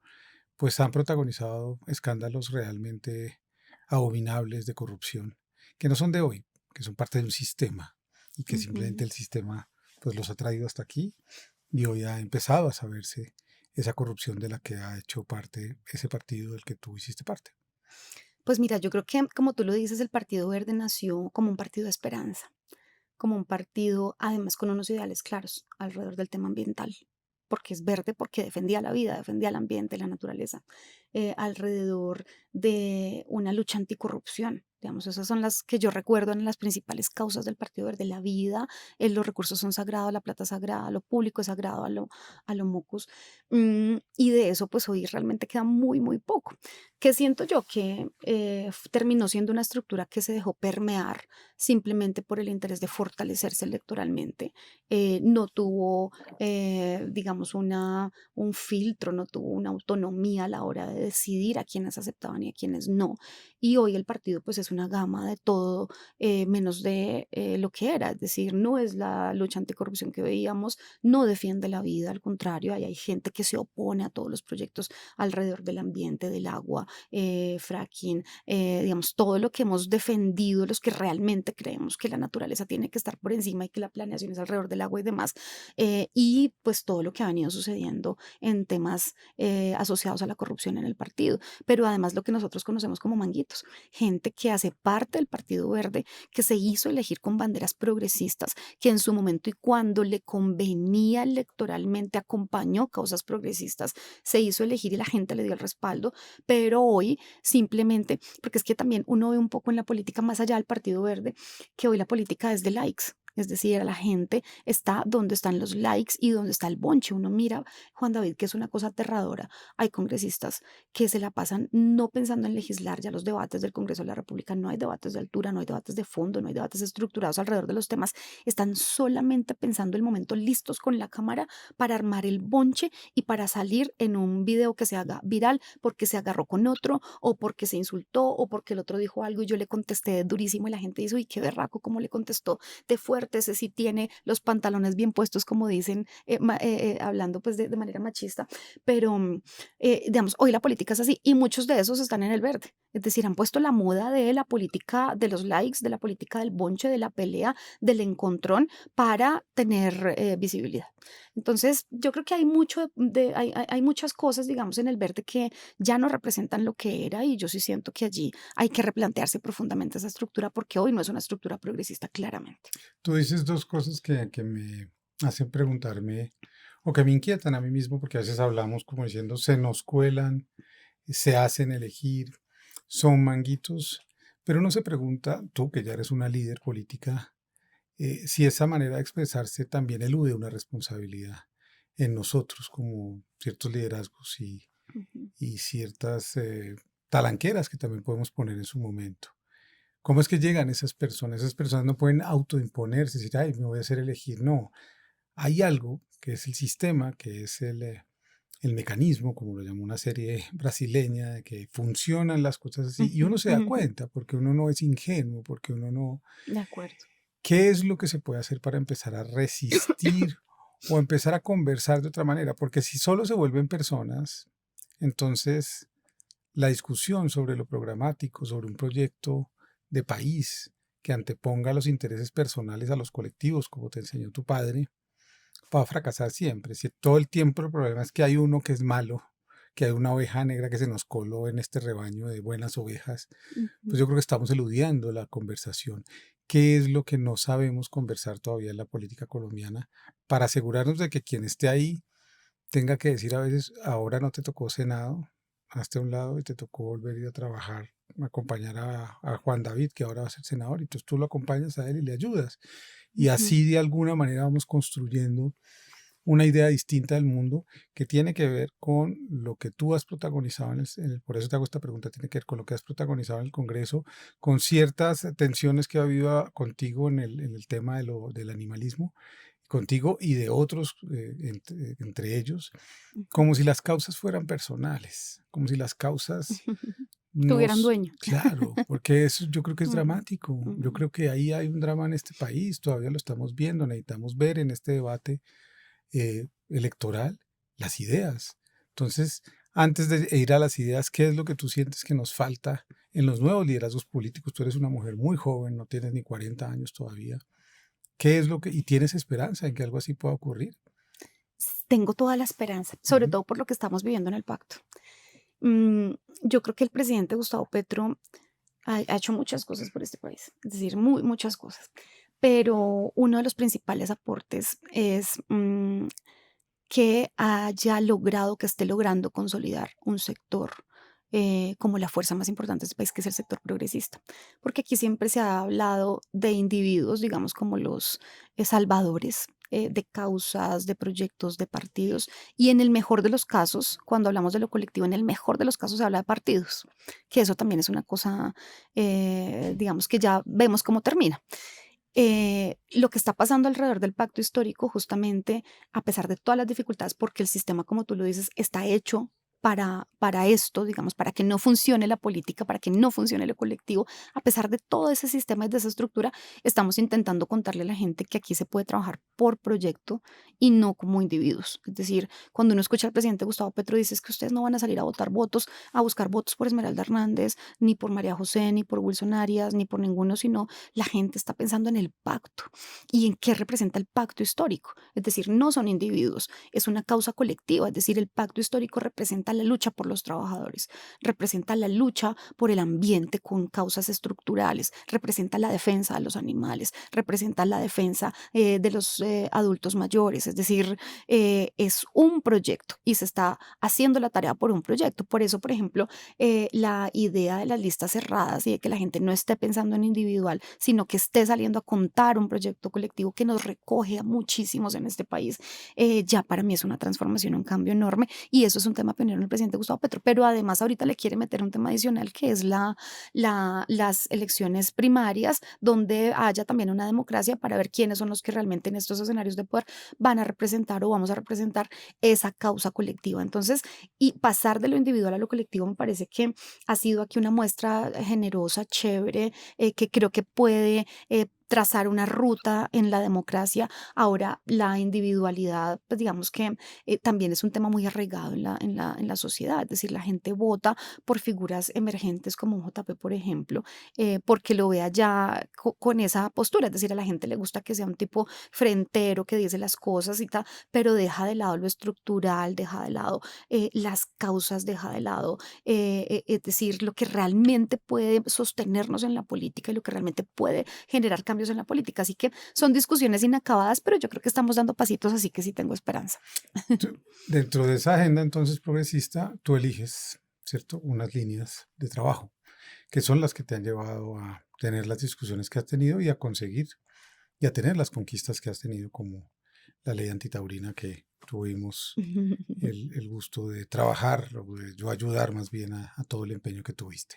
pues han protagonizado escándalos realmente abominables de corrupción, que no son de hoy, que son parte de un sistema y que simplemente Ujú. el sistema pues los ha traído hasta aquí y hoy ha empezado a saberse esa corrupción de la que ha hecho parte ese partido del que tú hiciste parte. Pues mira, yo creo que como tú lo dices, el Partido Verde nació como un partido de esperanza, como un partido además con unos ideales claros alrededor del tema ambiental, porque es verde, porque defendía la vida, defendía el ambiente, la naturaleza. alrededor de una lucha anticorrupción. Digamos, esas son las que yo recuerdo en las principales causas del Partido Verde. La vida, los recursos son sagrados, la plata es sagrada, lo público es sagrado a lo mocos. Y de eso, pues hoy realmente queda muy, muy poco. Que siento yo que terminó siendo una estructura que se dejó permear simplemente por el interés de fortalecerse electoralmente. No tuvo, digamos, un filtro, no tuvo una autonomía a la hora de decidir a quienes aceptaban y a quienes no. Y hoy el partido pues es una gama de todo menos de lo que era, es decir, no es la lucha anticorrupción que veíamos, no defiende la vida, al contrario, ahí hay gente que se opone a todos los proyectos alrededor del ambiente, del agua, fracking, digamos, todo lo que hemos defendido, los que realmente creemos que la naturaleza tiene que estar por encima y que la planeación es alrededor del agua y demás, y pues todo lo que ha venido sucediendo en temas asociados a la corrupción en el partido, pero además lo que nosotros conocemos como manguitos, gente que hace parte del Partido Verde, que se hizo elegir con banderas progresistas, que en su momento y cuando le convenía electoralmente acompañó causas progresistas, se hizo elegir y la gente le dio el respaldo, pero hoy simplemente, porque es que también uno ve un poco en la política más allá del Partido Verde, que hoy la política es de likes. Es decir, la gente está donde están los likes y donde está el bonche. Uno mira, Juan David, que es una cosa aterradora. Hay congresistas que se la pasan no pensando en legislar. Ya los debates del Congreso de la República no hay debates de altura, no hay debates de fondo, no hay debates estructurados alrededor de los temas. Están solamente pensando el momento, listos con la cámara para armar el bonche y para salir en un video que se haga viral porque se agarró con otro o porque se insultó o porque el otro dijo algo y yo le contesté durísimo y la gente dice, uy, qué berraco, cómo le contestó de fuerte, ese sí tiene los pantalones bien puestos, como dicen, hablando pues de manera machista, pero digamos, hoy la política es así y muchos de esos están en el verde. Es decir, han puesto la moda de la política de los likes, de la política del bonche, de la pelea, del encontrón para tener visibilidad. Entonces, yo creo que hay hay muchas cosas, digamos, en el verde que ya no representan lo que era y yo sí siento que allí hay que replantearse profundamente esa estructura porque hoy no es una estructura progresista, claramente. Tú dices dos cosas que me hacen preguntarme o que me inquietan a mí mismo, porque a veces hablamos como diciendo, se nos cuelan, se hacen elegir, son manguitos, pero uno se pregunta, tú que ya eres una líder política, si esa manera de expresarse también elude una responsabilidad en nosotros como ciertos liderazgos Ujú. y ciertas talanqueras que también podemos poner en su momento. ¿Cómo es que llegan esas personas? Esas personas no pueden autoimponerse, decir, ay, me voy a hacer elegir. No, hay algo que es el sistema, que es el mecanismo, como lo llamó una serie brasileña, de que funcionan las cosas así, y Ujú, uno se da ujú. cuenta, porque uno no es ingenuo, porque uno no... De acuerdo. ¿Qué es lo que se puede hacer para empezar a resistir o empezar a conversar de otra manera? Porque si solo se vuelven personas, entonces la discusión sobre lo programático, sobre un proyecto de país que anteponga los intereses personales a los colectivos, como te enseñó tu padre, va a fracasar siempre. Si todo el tiempo el problema es que hay uno que es malo, que hay una oveja negra que se nos coló en este rebaño de buenas ovejas, Ujú. pues yo creo que estamos eludiendo la conversación. ¿Qué es lo que no sabemos conversar todavía en la política colombiana para asegurarnos de que quien esté ahí tenga que decir a veces, ahora no te tocó Senado, hazte a un lado y te tocó volver a ir a trabajar, acompañar a Juan David, que ahora va a ser senador, y entonces tú lo acompañas a él y le ayudas. Y Ujú. así de alguna manera vamos construyendo una idea distinta del mundo que tiene que ver con lo que tú has protagonizado por eso te hago esta pregunta, tiene que ver con lo que has protagonizado en el Congreso, con ciertas tensiones que ha habido contigo en el tema del animalismo, contigo y de otros entre ellos, Ujú. como si las causas fueran personales, como si las causas Tuvieran nos... dueño. Claro, porque eso yo creo que es Ujú, dramático. Yo ujú. creo que ahí hay un drama en este país, todavía lo estamos viendo, necesitamos ver en este debate electoral las ideas. Entonces, antes de ir a las ideas, ¿qué es lo que tú sientes que nos falta en los nuevos liderazgos políticos? Tú eres una mujer muy joven, no tienes ni 40 años todavía. ¿Qué es lo que, y tienes esperanza en que algo así pueda ocurrir? Tengo toda la esperanza, sobre Ujú. todo por lo que estamos viviendo en el pacto. Mm, yo creo que el presidente Gustavo Petro ha hecho muchas cosas por este país, es decir, muchas cosas. Pero uno de los principales aportes es que haya logrado, que esté logrando consolidar un sector como la fuerza más importante de este país, que es el sector progresista. Porque aquí siempre se ha hablado de individuos, digamos, como los salvadores de causas, de proyectos, de partidos. Y en el mejor de los casos, cuando hablamos de lo colectivo, en el mejor de los casos se habla de partidos, que eso también es una cosa, digamos, que ya vemos cómo termina. Lo que está pasando alrededor del pacto histórico, justamente, a pesar de todas las dificultades, porque el sistema, como tú lo dices, está hecho para esto, digamos, para que no funcione la política, para que no funcione lo colectivo, a pesar de todo ese sistema y de esa estructura, estamos intentando contarle a la gente que aquí se puede trabajar por proyecto y no como individuos. Es decir, cuando uno escucha al presidente Gustavo Petro, dice "Es que ustedes no van a salir a votar votos, a buscar votos por Esmeralda Hernández, ni por María José, ni por Wilson Arias, ni por ninguno, sino la gente está pensando en el pacto y en qué representa el pacto histórico. Es decir, no son individuos, es una causa colectiva. Es decir, el pacto histórico representa la lucha por los trabajadores, representa la lucha por el ambiente con causas estructurales, representa la defensa de los animales, representa la defensa de los adultos mayores. Es decir, es un proyecto y se está haciendo la tarea por un proyecto. Por eso, por ejemplo, la idea de las listas cerradas y de que la gente no esté pensando en individual, sino que esté saliendo a contar un proyecto colectivo que nos recoge a muchísimos en este país, ya para mí es una transformación, un cambio enorme, y eso es un tema pionero en el presidente Gustavo Petro. Pero además ahorita le quiere meter un tema adicional, que es las elecciones primarias, donde haya también una democracia para ver quiénes son los que realmente en estos escenarios de poder van a representar o vamos a representar esa causa colectiva. Entonces, y pasar de lo individual a lo colectivo me parece que ha sido aquí una muestra generosa, chévere, que creo que puede trazar una ruta en la democracia. Ahora, la individualidad, pues digamos que también es un tema muy arraigado en la sociedad. Es decir, la gente vota por figuras emergentes como un JP, por ejemplo, porque lo vea ya con esa postura. Es decir, a la gente le gusta que sea un tipo frentero, que dice las cosas y tal, pero deja de lado lo estructural, deja de lado las causas, deja de lado, es decir, lo que realmente puede sostenernos en la política y lo que realmente puede generar cambios en la política. Así que son discusiones inacabadas, pero yo creo que estamos dando pasitos, así que sí tengo esperanza. Dentro de esa agenda entonces progresista, tú eliges, ¿cierto?, unas líneas de trabajo, que son las que te han llevado a tener las discusiones que has tenido y a conseguir y a tener las conquistas que has tenido, como la ley antitaurina que tuvimos el gusto de trabajar, o de yo ayudar más bien a todo el empeño que tuviste.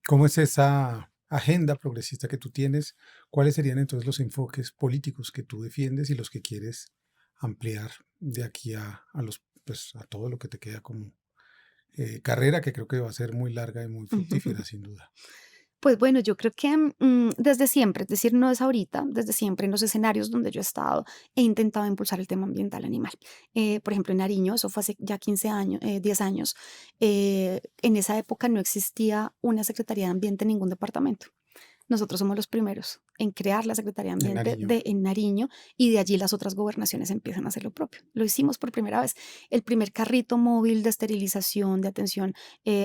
¿Cómo es esa agenda progresista que tú tienes? ¿Cuáles serían entonces los enfoques políticos que tú defiendes y los que quieres ampliar de aquí a los, pues, a todo lo que te queda como carrera, que creo que va a ser muy larga y muy fructífera, sin duda? Pues bueno, yo creo que desde siempre, es decir, no es ahorita, desde siempre en los escenarios donde yo he estado, he intentado impulsar el tema ambiental animal. Por ejemplo, en Nariño, eso fue hace ya 15 años, 10 años, en esa época no existía una Secretaría de Ambiente en ningún departamento. Nosotros somos los primeros en crear la Secretaría de En Ambiente Nariño. en Nariño, y de allí las otras gobernaciones empiezan a hacer lo propio. Lo hicimos por primera vez. El primer carrito móvil de esterilización, de atención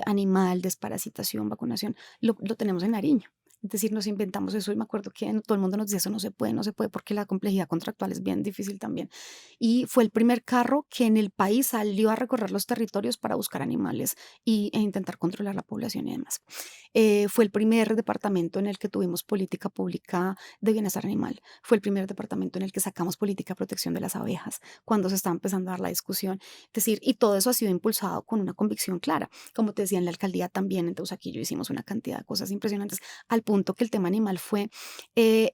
animal, desparasitación, vacunación, lo tenemos en Nariño. Es decir, nos inventamos eso y me acuerdo que todo el mundo nos decía eso no se puede, no se puede porque la complejidad contractual es bien difícil también. Y fue el primer carro que en el país salió a recorrer los territorios para buscar animales e intentar controlar la población y demás. Fue el primer departamento en el que tuvimos política pública de bienestar animal. Fue el primer departamento en el que sacamos política de protección de las abejas, cuando se estaba empezando a dar la discusión. Es decir, y todo eso ha sido impulsado con una convicción clara. Como te decía, en la alcaldía también, en Teusaquillo, hicimos una cantidad de cosas impresionantes, al punto que el tema animal fue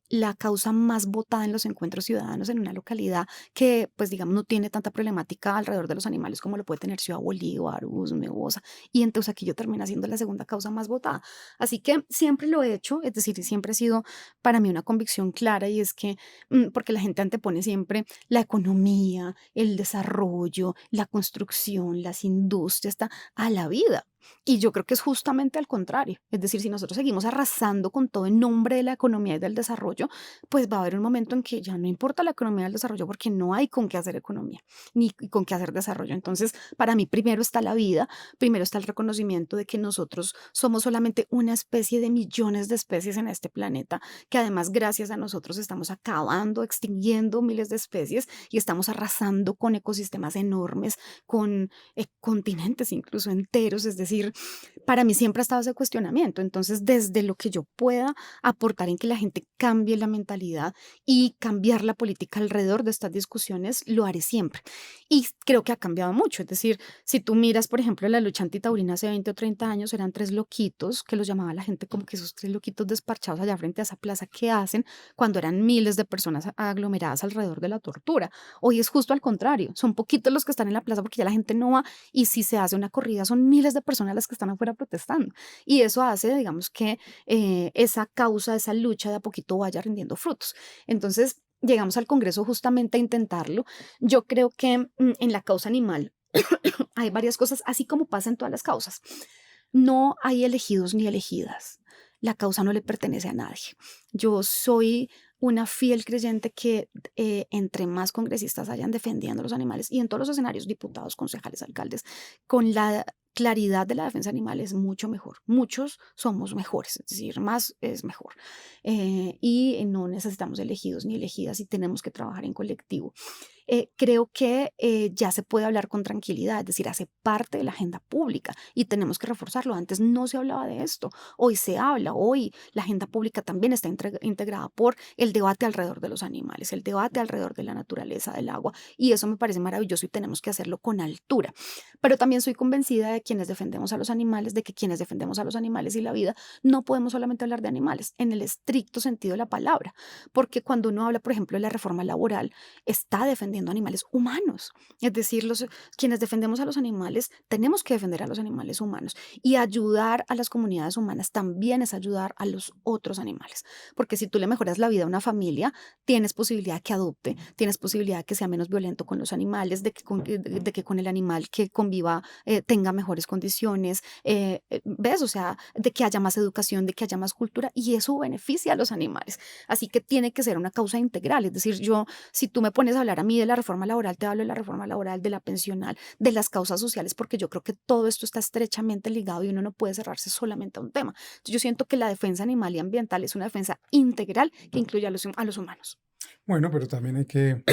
la causa más votada en los encuentros ciudadanos en una localidad que, pues digamos, no tiene tanta problemática alrededor de los animales como lo puede tener Ciudad Bolívar, Usme, Bosa, y en Teusaquillo termina siendo la segunda causa más votada. Así que siempre lo he hecho, es decir, siempre ha sido para mí una convicción clara, y es que, porque la gente antepone siempre la economía, el desarrollo, la construcción, las industrias, a la vida. Y yo creo que es justamente al contrario. Es decir, si nosotros seguimos arrasando con todo en nombre de la economía y del desarrollo, pues va a haber un momento en que ya no importa la economía y el desarrollo porque no hay con qué hacer economía ni con qué hacer desarrollo. Entonces, para mí primero está la vida, primero está el reconocimiento de que nosotros somos solamente una especie de millones de especies en este planeta, que además gracias a nosotros estamos acabando, extinguiendo miles de especies y estamos arrasando con ecosistemas enormes, con continentes incluso enteros. Es decir, decir, para mí siempre ha estado ese cuestionamiento. Entonces, desde lo que yo pueda aportar en que la gente cambie la mentalidad y cambiar la política alrededor de estas discusiones, lo haré siempre. Y creo que ha cambiado mucho. Es decir, si tú miras, por ejemplo, la lucha antitaurina hace 20 o 30 años, eran tres loquitos que los llamaba la gente como que esos tres loquitos desparchados allá frente a esa plaza que hacen cuando eran miles de personas aglomeradas alrededor de la tortura. Hoy es justo al contrario, son poquitos los que están en la plaza porque ya la gente no va y si se hace una corrida son miles de personas las que están afuera protestando. Y eso hace, digamos, que esa causa, esa lucha de a poquito vaya rindiendo frutos. Entonces, llegamos al Congreso justamente a intentarlo. Yo creo que en la causa animal hay varias cosas, así como pasa en todas las causas. No hay elegidos ni elegidas. La causa no le pertenece a nadie. Yo soy una fiel creyente que entre más congresistas hayan defendiendo los animales y en todos los escenarios, diputados, concejales, alcaldes, con la claridad de la defensa animal es mucho mejor. Muchos somos mejores, es decir, más es mejor. Y no necesitamos elegidos ni elegidas y tenemos que trabajar en colectivo. Creo que ya se puede hablar con tranquilidad, es decir, hace parte de la agenda pública y tenemos que reforzarlo. Antes no se hablaba de esto, hoy se habla, hoy la agenda pública también está integrada por el debate alrededor de los animales, el debate alrededor de la naturaleza, del agua, y eso me parece maravilloso y tenemos que hacerlo con altura. Pero también soy convencida de quienes defendemos a los animales, de que quienes defendemos a los animales y la vida, no podemos solamente hablar de animales en el estricto sentido de la palabra, porque cuando uno habla, por ejemplo, de la reforma laboral, está defendiendo animales humanos. Es decir, quienes defendemos a los animales, tenemos que defender a los animales humanos. Y ayudar a las comunidades humanas también es ayudar a los otros animales. Porque si tú le mejoras la vida a una familia, tienes posibilidad de que adopte, tienes posibilidad de que sea menos violento con los animales, de que con el animal que conviva tenga mejores condiciones. ¿Ves? O sea, de que haya más educación, de que haya más cultura, y eso beneficia a los animales. Así que tiene que ser una causa integral. Es decir, si tú me pones a hablar a mí de la reforma laboral, te hablo de la reforma laboral, de la pensional, de las causas sociales, porque yo creo que todo esto está estrechamente ligado y uno no puede cerrarse solamente a un tema. Entonces, yo siento que la defensa animal y ambiental es una defensa integral que incluye a los humanos. Bueno, pero también hay que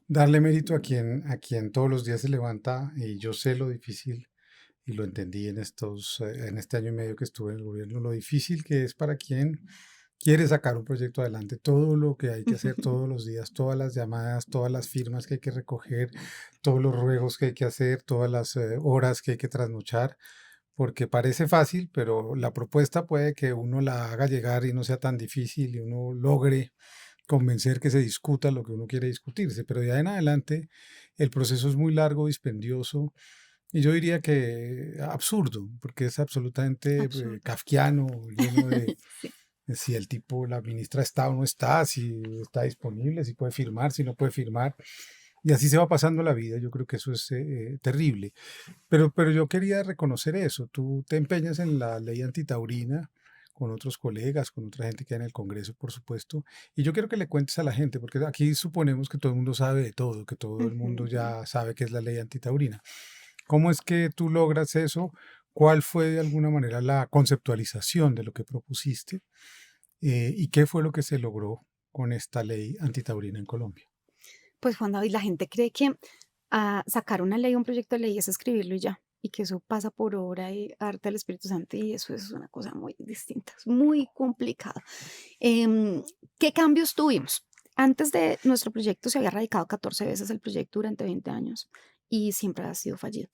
darle mérito a quien todos los días se levanta, y yo sé lo difícil, y lo entendí en este año y medio que estuve en el gobierno, lo difícil que es para quien quiere sacar un proyecto adelante, todo lo que hay que hacer todos los días, todas las llamadas, todas las firmas que hay que recoger, todos los ruegos que hay que hacer, todas las horas que hay que trasnochar, porque parece fácil, pero la propuesta puede que uno la haga llegar y no sea tan difícil y uno logre convencer que se discuta lo que uno quiere discutirse, pero de ahí en adelante el proceso es muy largo, dispendioso y yo diría que absurdo, porque es absolutamente Absurdo. kafkiano, lleno de Sí. si el tipo, la ministra está o no está, si está disponible, si puede firmar, si no puede firmar. Y así se va pasando la vida. Yo creo que eso es terrible. Pero yo quería reconocer eso. Tú te empeñas en la ley antitaurina con otros colegas, con otra gente que hay en el Congreso, por supuesto. Y yo quiero que le cuentes a la gente, porque aquí suponemos que todo el mundo sabe de todo, que todo el mundo Ujú. ya sabe qué es la ley antitaurina. ¿Cómo es que tú logras eso? ¿Cuál fue de alguna manera la conceptualización de lo que propusiste? ¿Y qué fue lo que se logró con esta ley antitaurina en Colombia? Pues Juan David, la gente cree que sacar una ley, un proyecto de ley es escribirlo y ya, y que eso pasa por obra y arte del Espíritu Santo, y eso es una cosa muy distinta, es muy complicado. Em, ¿Qué cambios tuvimos? Antes de nuestro proyecto se había radicado 14 veces el proyecto durante 20 años y siempre ha sido fallido.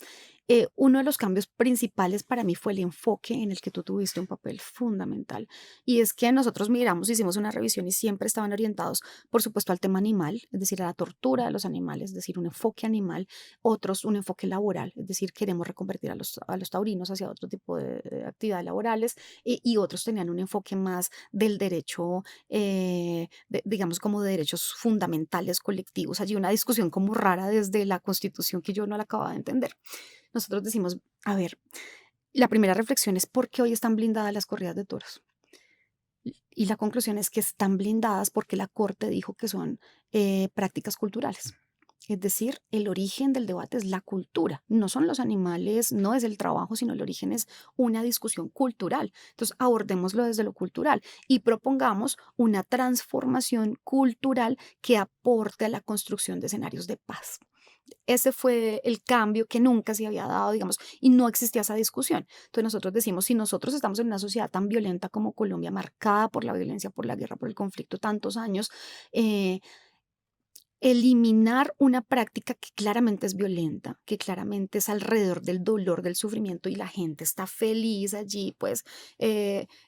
Uno de los cambios principales para mí fue el enfoque en el que tú tuviste un papel fundamental. Y es que nosotros miramos, hicimos una revisión y siempre estaban orientados, por supuesto, al tema animal, es decir, a la tortura de los animales, es decir, un enfoque animal, otros un enfoque laboral, es decir, queremos reconvertir a los taurinos hacia otro tipo de actividades laborales, y otros tenían un enfoque más del derecho, digamos, como de derechos fundamentales colectivos. Allí una discusión como rara desde la Constitución que yo no la acababa de entender. Nosotros decimos, a ver, la primera reflexión es por qué hoy están blindadas las corridas de toros. Y la conclusión es que están blindadas porque la Corte dijo que son prácticas culturales. Es decir, el origen del debate es la cultura, no son los animales, no es el trabajo, sino el origen es una discusión cultural. Entonces, abordémoslo desde lo cultural y propongamos una transformación cultural que aporte a la construcción de escenarios de paz. Ese fue el cambio que nunca se había dado, digamos, y no existía esa discusión. Entonces nosotros decimos, si nosotros estamos en una sociedad tan violenta como Colombia, marcada por la violencia, por la guerra, por el conflicto, tantos años, eh, eliminar una práctica que claramente es violenta, que claramente es alrededor del dolor, del sufrimiento y la gente está feliz allí, pues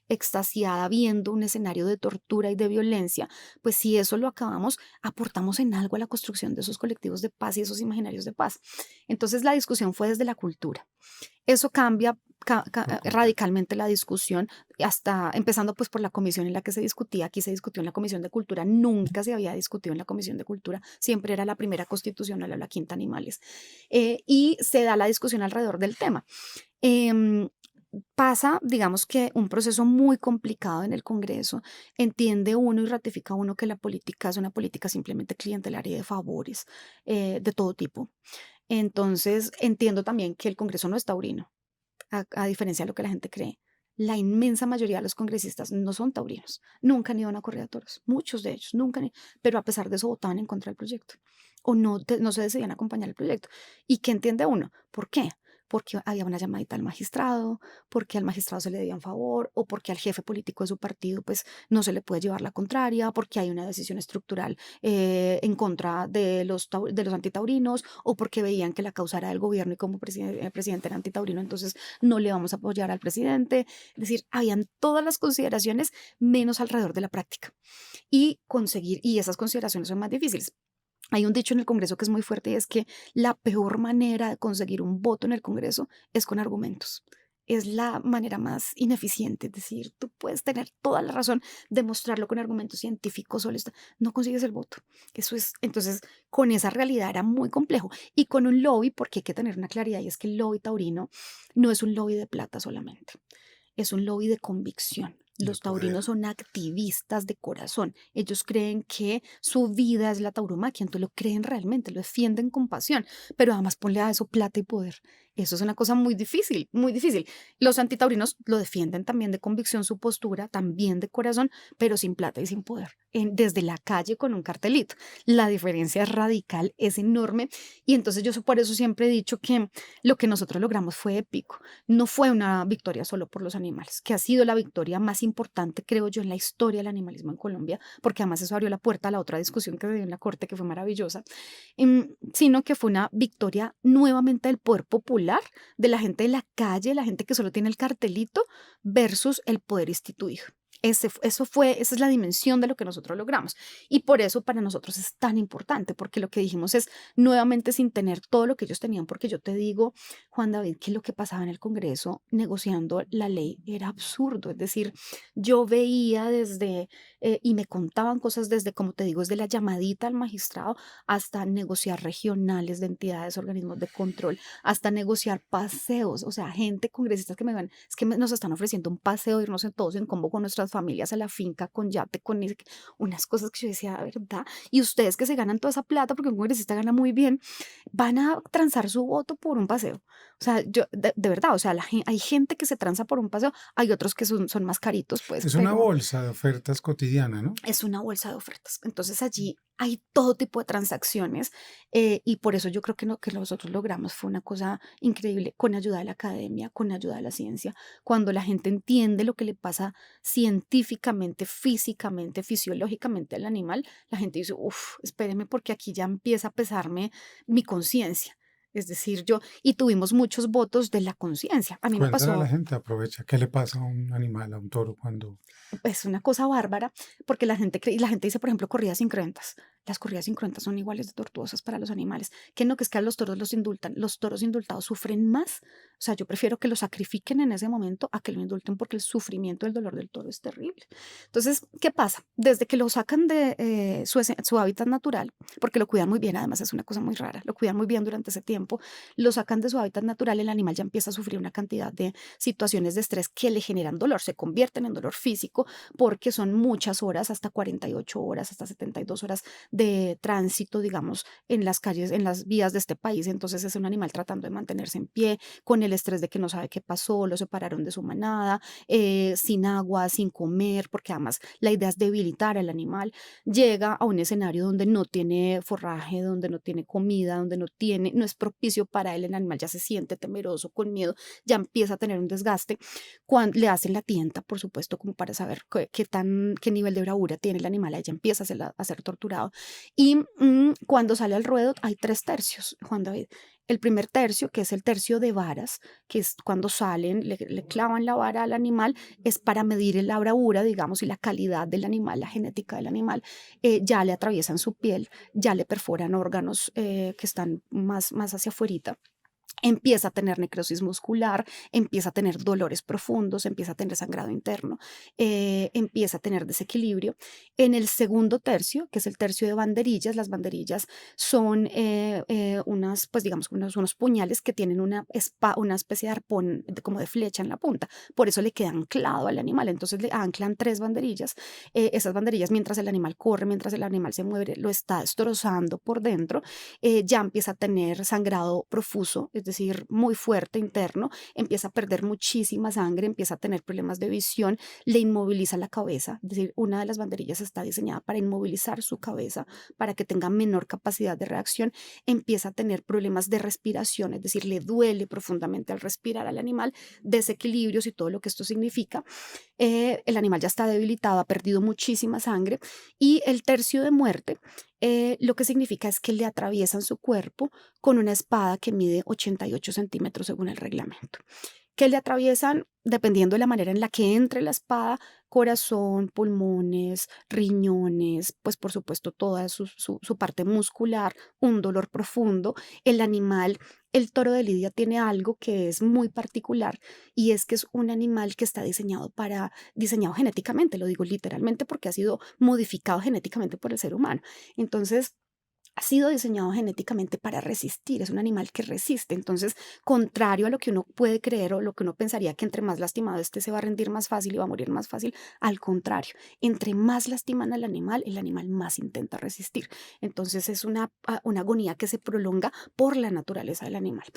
extasiada viendo un escenario de tortura y de violencia, pues si eso lo acabamos, aportamos en algo a la construcción de esos colectivos de paz y esos imaginarios de paz. Entonces la discusión fue desde la cultura. Eso cambia por completo. radicalmente la discusión, hasta empezando pues por la comisión en la que se discutía. Aquí se discutió en la Comisión de Cultura, nunca se había discutido en la Comisión de Cultura, siempre era la primera constitucional o la quinta animales. Y se da la discusión alrededor del tema. Em, Pasa, digamos que un proceso muy complicado en el Congreso, entiende uno y ratifica uno que la política es una política simplemente clientelaria y de favores de todo tipo. Entonces, entiendo también que el Congreso no es taurino, a diferencia de lo que la gente cree. La inmensa mayoría de los congresistas no son taurinos, nunca han ido a una corrida de toros, muchos de ellos, nunca han ido, pero a pesar de eso votaban en contra del proyecto o no, no se decidían acompañar el proyecto. ¿Y qué entiende uno? ¿Por qué? Porque había una llamadita al magistrado, porque al magistrado se le debía un favor, o porque al jefe político de su partido pues no se le puede llevar la contraria, porque hay una decisión estructural en contra de de los antitaurinos, o porque veían que la causa era del gobierno y como el presidente era antitaurino, entonces no le vamos a apoyar al presidente. Es decir, habían todas las consideraciones menos alrededor de la práctica. Y conseguir, y esas consideraciones son más difíciles. Hay un dicho en el Congreso que es muy fuerte y es que la peor manera de conseguir un voto en el Congreso es con argumentos. Es la manera más ineficiente, es decir, tú puedes tener toda la razón, demostrarlo con argumentos científicos, solo no consigues el voto. Eso es, entonces, con esa realidad era muy complejo. Y con un lobby, porque hay que tener una claridad, y es que el lobby taurino no es un lobby de plata solamente, es un lobby de convicción. De Los poder. taurinos son activistas de corazón. Ellos creen que su vida es la tauromaquia, entonces lo creen realmente, lo defienden con pasión, pero además ponle a eso plata y poder. Eso es una cosa muy difícil, muy difícil. Los antitaurinos lo defienden también de convicción, su postura, también de corazón, pero sin plata y sin poder, desde la calle con un cartelito. La diferencia es radical, es enorme, y entonces yo por eso siempre he dicho que lo que nosotros logramos fue épico. No fue una victoria solo por los animales, que ha sido la victoria más importante, creo yo, en la historia del animalismo en Colombia, porque además eso abrió la puerta a la otra discusión que se dio en la Corte, que fue maravillosa, sino que fue una victoria nuevamente del poder popular, de la gente de la calle, la gente que solo tiene el cartelito, versus el poder instituido. Esa es la dimensión de lo que nosotros logramos. Y por eso para nosotros es tan importante, porque lo que dijimos es nuevamente sin tener todo lo que ellos tenían, porque yo te digo, Juan David, que lo que pasaba en el Congreso negociando la ley era absurdo. Es decir, yo veía y me contaban cosas desde, como te digo, desde la llamadita al magistrado hasta negociar regionales de entidades, organismos de control, hasta negociar paseos. O sea, gente, congresistas que me van, es que nos están ofreciendo un paseo, irnos todos en combo con nuestras familias a la finca, con yate, unas cosas que yo decía, ¿verdad? Y ustedes que se ganan toda esa plata, porque un congresista gana muy bien, van a transar su voto por un paseo. O sea, yo, de verdad, o sea, hay gente que se tranza por un paseo, hay otros que son más caritos, pues, Es una pero bolsa de ofertas cotidiana, ¿no? es una bolsa de ofertas. Entonces allí hay todo tipo de transacciones y por eso yo creo que lo que nosotros logramos fue una cosa increíble con ayuda de la academia, con ayuda de la ciencia. Cuando la gente entiende lo que le pasa científicamente, físicamente, fisiológicamente al animal, la gente dice, uff, espéreme porque aquí ya empieza a pesarme mi conciencia. Es decir, y tuvimos muchos votos de la conciencia. A mí me Cuéntale a la pasó, gente, aprovecha. ¿Qué le pasa a un animal, a un toro, cuando es una cosa bárbara, porque la gente cree, y la gente dice, por ejemplo, corridas incruentas. Las corridas incruentas son iguales de tortuosas para los animales. Que no, que es que a los toros los indultan. Los toros indultados sufren más. O sea, yo prefiero que lo sacrifiquen en ese momento a que lo indulten porque el sufrimiento, el dolor del toro es terrible. Entonces, ¿qué pasa? Desde que lo sacan de su hábitat natural, porque lo cuidan muy bien, además es una cosa muy rara, lo cuidan muy bien durante ese tiempo, lo sacan de su hábitat natural, el animal ya empieza a sufrir una cantidad de situaciones de estrés que le generan dolor, se convierten en dolor físico porque son muchas horas, hasta 48 horas, hasta 72 horas de tránsito, digamos, en las calles, en las vías de este país. Entonces es un animal tratando de mantenerse en pie, con el estrés de que no sabe qué pasó, lo separaron de su manada, sin agua, sin comer, porque además la idea es debilitar al animal. Llega a un escenario donde no tiene forraje, donde no tiene comida, donde no es propicio para él, el animal ya se siente temeroso, con miedo, ya empieza a tener un desgaste. Cuando le hacen la tienta, por supuesto, como para saber qué nivel de bravura tiene el animal, ahí ya empieza a ser torturado. Y cuando sale al ruedo hay tres tercios, Juan David. El primer tercio, que es el tercio de varas, que es cuando salen, le clavan la vara al animal, es para medir la bravura, digamos, y la calidad del animal, la genética del animal. Ya le atraviesan su piel, ya le perforan órganos que están más hacia afuera, empieza a tener necrosis muscular, empieza a tener dolores profundos, empieza a tener sangrado interno, empieza a tener desequilibrio. En el segundo tercio, que es el tercio de banderillas, las banderillas son unas, pues digamos, unos puñales que tienen una especie de arpón como de flecha en la punta. Por eso le queda anclado al animal. Entonces le anclan tres banderillas. Esas banderillas, mientras el animal corre, mientras el animal se mueve, lo está destrozando por dentro. Ya empieza a tener sangrado profuso, es decir, muy fuerte interno, empieza a perder muchísima sangre, empieza a tener problemas de visión, le inmoviliza la cabeza, es decir, una de las banderillas está diseñada para inmovilizar su cabeza, para que tenga menor capacidad de reacción, empieza a tener problemas de respiración, es decir, le duele profundamente al respirar al animal, desequilibrios y todo lo que esto significa. El animal ya está debilitado, ha perdido muchísima sangre y el tercio de muerte lo que significa es que le atraviesan su cuerpo con una espada que mide 88 centímetros según el reglamento. Que le atraviesan, dependiendo de la manera en la que entre la espada, corazón, pulmones, riñones, pues por supuesto toda su parte muscular, un dolor profundo. El animal, el toro de Lidia tiene algo que es muy particular y es que es un animal que está diseñado genéticamente, lo digo literalmente porque ha sido modificado genéticamente por el ser humano. Entonces, ha sido diseñado genéticamente para resistir, es un animal que resiste. Entonces, contrario a lo que uno puede creer o lo que uno pensaría que entre más lastimado este se va a rendir más fácil y va a morir más fácil, al contrario, entre más lastiman al animal, el animal más intenta resistir. Entonces, es una agonía que se prolonga por la naturaleza del animal.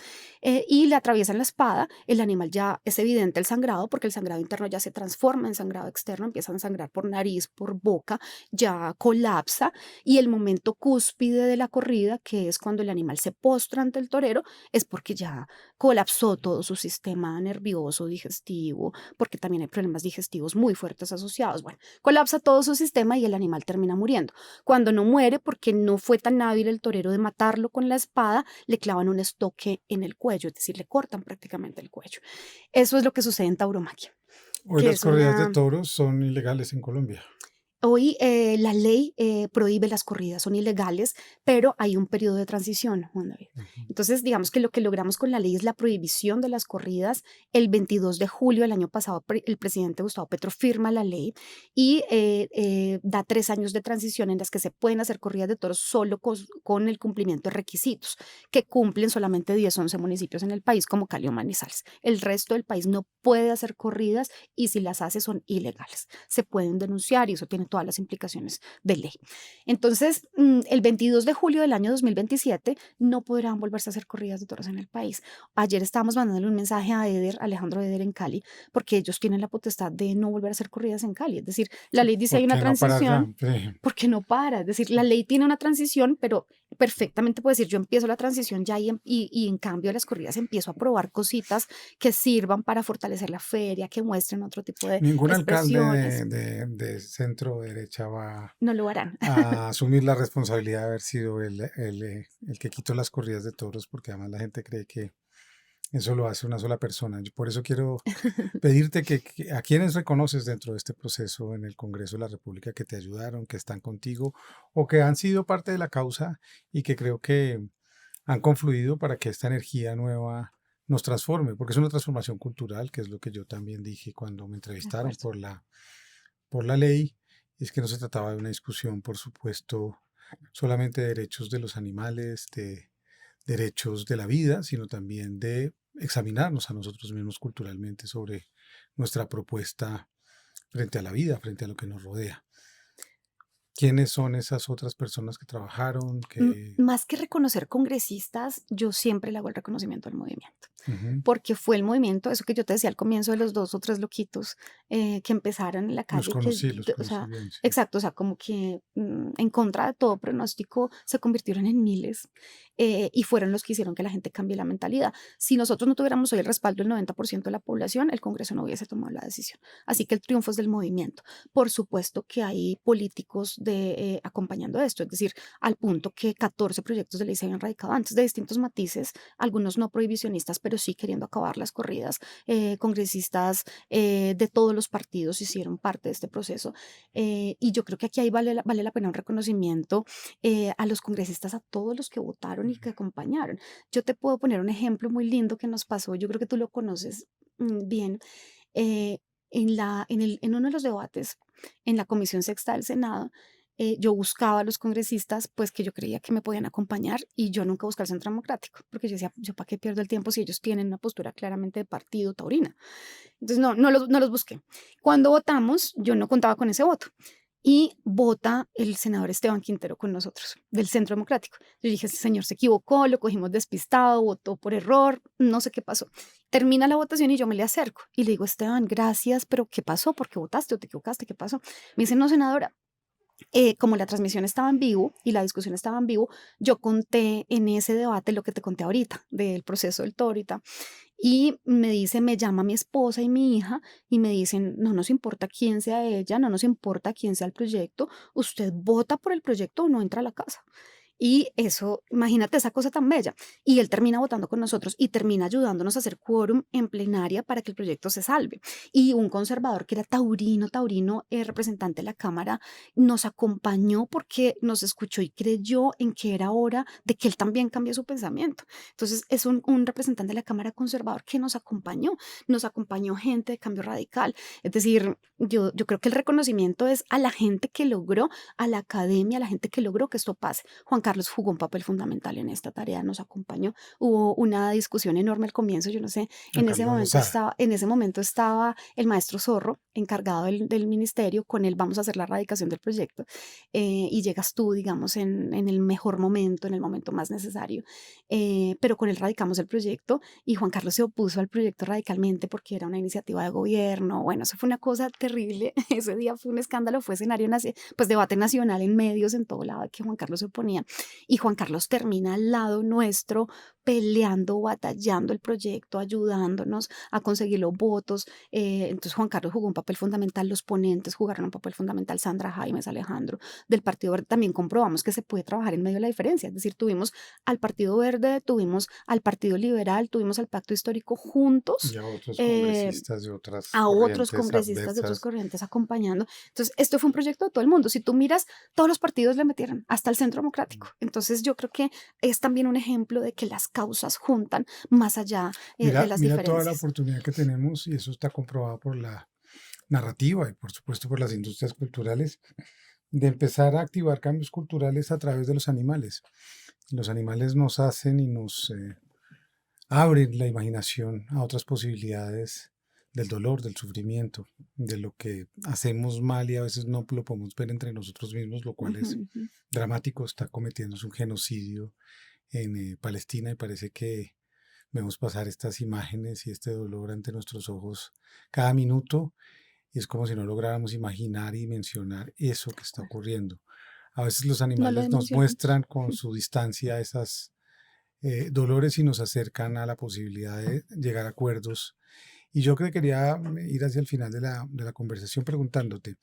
Y le atraviesan la espada, el animal ya es evidente el sangrado, porque el sangrado interno ya se transforma en sangrado externo, empiezan a sangrar por nariz, por boca, ya colapsa y el momento cúspide de la corrida, que es cuando el animal se postra ante el torero, es porque ya colapsó todo su sistema nervioso, digestivo, porque también hay problemas digestivos muy fuertes asociados. Bueno, colapsa todo su sistema y el animal termina muriendo. Cuando no muere, porque no fue tan hábil el torero de matarlo con la espada, le clavan un estoque en el cuello, es decir, le cortan prácticamente el cuello. Eso es lo que sucede en tauromaquia, Hoy que las es corridas de una. toros son ilegales en Colombia. Hoy la ley prohíbe las corridas, son ilegales, pero hay un periodo de transición, Juan David. Ujú. Entonces, digamos que lo que logramos con la ley es la prohibición de las corridas. El 22 de julio del año pasado, el presidente Gustavo Petro firma la ley y da 3 años de transición en las que se pueden hacer corridas de toros solo con el cumplimiento de requisitos que cumplen solamente 10, 11 municipios en el país, como Cali o Manizales. El resto del país no puede hacer corridas y si las hace son ilegales. Se pueden denunciar y eso tiene todas las implicaciones de ley. Entonces, el 22 de julio del año 2027 no podrán volverse a hacer corridas de toros en el país. Ayer estábamos mandándole un mensaje a Alejandro Eder en Cali, porque ellos tienen la potestad de no volver a hacer corridas en Cali. Es decir, la ley dice ¿Por hay una qué no parar ya? transición, Sí. porque no para. Es decir, la ley tiene una transición, pero perfectamente puede decir, yo empiezo la transición ya y en cambio de las corridas empiezo a probar cositas que sirvan para fortalecer la feria, que muestren otro tipo de Ningún alcalde expresiones. de centro derecha va No lo harán. a asumir la responsabilidad de haber sido el que quitó las corridas de toros, porque además la gente cree que eso lo hace una sola persona. Yo por eso quiero pedirte que a quienes reconoces dentro de este proceso en el Congreso de la República que te ayudaron, que están contigo o que han sido parte de la causa y que creo que han confluido para que esta energía nueva nos transforme, porque es una transformación cultural, que es lo que yo también dije cuando me De entrevistaron acuerdo. por la ley, y es que no se trataba de una discusión, por supuesto, solamente de derechos de los animales, de derechos de la vida, sino también de examinarnos a nosotros mismos culturalmente sobre nuestra propuesta frente a la vida, frente a lo que nos rodea. ¿Quiénes son esas otras personas que trabajaron? Que, Más que reconocer congresistas, yo siempre le hago el reconocimiento al movimiento. ujú, Porque fue el movimiento, eso que yo te decía al comienzo de los 2 o 3 loquitos, que empezaron en la calle, que los d o conocí sea, bien, sí. exacto, o sea, como que, en contra de todo pronóstico, se convirtieron en miles, y fueron los que hicieron que la gente cambie la mentalidad. Si nosotros no tuviéramos hoy el respaldo del 90% de la población, el Congreso no hubiese tomado la decisión. Así que el triunfo es del movimiento. Por supuesto que hay políticos acompañando esto, es decir, al punto que 14 proyectos de ley se habían radicado antes de distintos matices, algunos no prohibicionistas, pero sí queriendo acabar las corridas. Congresistas de todos los partidos hicieron parte de este proceso. Y yo creo que aquí ahí vale la pena un reconocimiento a los congresistas, a todos los que votaron y que acompañaron. Yo te puedo poner un ejemplo muy lindo que nos pasó, yo creo que tú lo conoces bien. eh, en uno de los debates en la Comisión Sexta del Senado, yo buscaba a los congresistas, pues que yo creía que me podían acompañar y yo nunca busqué al Centro Democrático, porque yo decía, yo para qué pierdo el tiempo si ellos tienen una postura claramente de partido taurina. Entonces no los busqué. Cuando votamos, yo no contaba con ese voto. Y vota el senador Esteban Quintero con nosotros, del Centro Democrático. Yo dije, ese señor se equivocó, lo cogimos despistado, votó por error, no sé qué pasó. Termina la votación y yo me le acerco y le digo, Esteban, gracias, pero ¿qué pasó? ¿Por qué votaste o te equivocaste? ¿Qué pasó? Me dice, no, senadora, como la transmisión estaba en vivo y la discusión estaba en vivo, yo conté en ese debate lo que te conté ahorita del proceso del toro y tal. Y me dice, me llama mi esposa y mi hija y me dicen, no nos importa quién sea ella, no nos importa quién sea el proyecto, usted vota por el proyecto o no entra a la casa. Y eso, imagínate esa cosa tan bella. Y él termina votando con nosotros y termina ayudándonos a hacer quórum en plenaria para que el proyecto se salve. Y un conservador que era taurino, representante de la Cámara, nos acompañó porque nos escuchó y creyó en que era hora de que él también cambie su pensamiento. Entonces, es un representante de la Cámara conservador que nos acompañó gente de cambio radical. Es decir, yo creo que el reconocimiento es a la gente que logró, a la academia, a la gente que logró que esto pase. Juan Carlos jugó un papel fundamental en esta tarea, nos acompañó. Hubo una discusión enorme al comienzo, yo no sé, A Carlos Lozada. en ese momento estaba el maestro Zorro, encargado del ministerio, con él vamos a hacer la erradicación del proyecto, y llegas tú, digamos, en el mejor momento, en el momento más necesario, pero con él radicamos el proyecto y Juan Carlos se opuso al proyecto radicalmente porque era una iniciativa de gobierno. Bueno, eso fue una cosa terrible. Ese día fue un escándalo, fue escenario, pues debate nacional en medios, en todo lado, que Juan Carlos se oponía. Y Juan Carlos termina al lado nuestro, peleando, batallando el proyecto, ayudándonos a conseguir los votos. Entonces Juan Carlos jugó un papel fundamental, los ponentes jugaron un papel fundamental, Sandra Jaimes, Alejandro, del Partido Verde. También comprobamos que se puede trabajar en medio de la diferencia. Es decir, tuvimos al Partido Verde, tuvimos al Partido Liberal, tuvimos al Pacto Histórico juntos. Y a otros eh, congresistas de otras a otros corrientes congresistas de otras adversas. corrientes acompañando. Entonces, esto fue un proyecto de todo el mundo. Si tú miras, todos los partidos le metieron, hasta el Centro Democrático. Entonces, yo creo que es también un ejemplo de que las causas juntan más allá de las Mira toda la diferencias. oportunidad que tenemos y eso está comprobado por la narrativa y por supuesto por las industrias culturales de empezar a activar cambios culturales a través de los animales. Los animales nos hacen y nos abren la imaginación a otras posibilidades del dolor, del sufrimiento, de lo que hacemos mal y a veces no lo podemos ver entre nosotros mismos, lo cual Ujú, es ujú. dramático. Está cometiéndose un genocidio en Palestina y parece que vemos pasar estas imágenes y este dolor ante nuestros ojos cada minuto y es como si no lográramos imaginar y mencionar eso que está ocurriendo. A veces los No lo animales nos dimensionamos. muestran con su distancia esas dolores y nos acercan a la posibilidad de llegar a acuerdos. Y yo que quería ir hacia el final de la conversación preguntándote,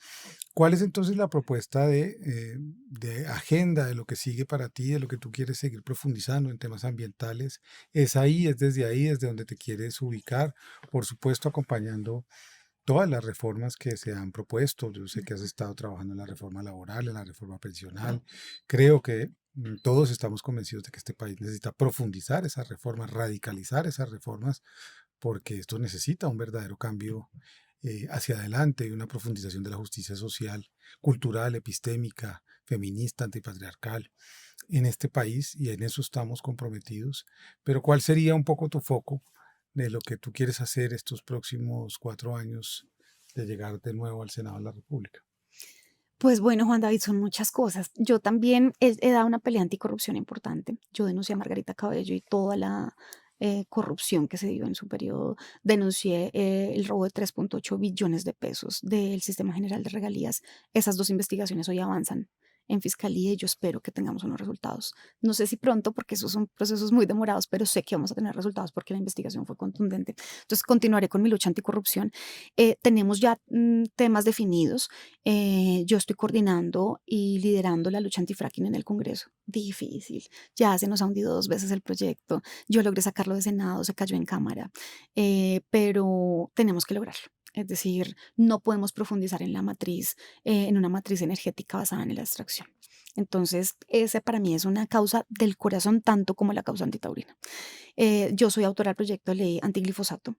¿cuál es entonces la propuesta de agenda de lo que sigue para ti, de lo que tú quieres seguir profundizando en temas ambientales? ¿Es ahí, es desde ahí, desde donde te quieres ubicar? Por supuesto, acompañando todas las reformas que se han propuesto. Yo sé que has estado trabajando en la reforma laboral, en la reforma pensional. Creo que todos estamos convencidos de que este país necesita profundizar esas reformas, radicalizar esas reformas, porque esto necesita un verdadero cambio hacia adelante y una profundización de la justicia social, cultural, epistémica, feminista, antipatriarcal en este país y en eso estamos comprometidos. Pero ¿cuál sería un poco tu foco de lo que tú quieres hacer estos próximos 4 años de llegar de nuevo al Senado de la República? Pues bueno, Juan David, son muchas cosas. Yo también he dado una pelea anticorrupción importante. Yo denuncié a Margarita Cabello y toda la corrupción que se dio en su periodo. Denuncié el robo de 3,8 billones de pesos del Sistema General de Regalías. Esas dos investigaciones hoy avanzan en fiscalía y yo espero que tengamos unos resultados. No sé si pronto, porque esos son procesos muy demorados, pero sé que vamos a tener resultados porque la investigación fue contundente. Entonces continuaré con mi lucha anticorrupción. Tenemos ya temas definidos. Yo estoy coordinando y liderando la lucha antifracking en el Congreso. Difícil. Ya se nos ha hundido 2 veces el proyecto. Yo logré sacarlo de Senado, se cayó en Cámara, pero tenemos que lograrlo. Es decir, no podemos profundizar en la matriz, en una matriz energética basada en la extracción. Entonces, esa para mí es una causa del corazón tanto como la causa antitaurina. Yo soy autora del proyecto de ley antiglifosato.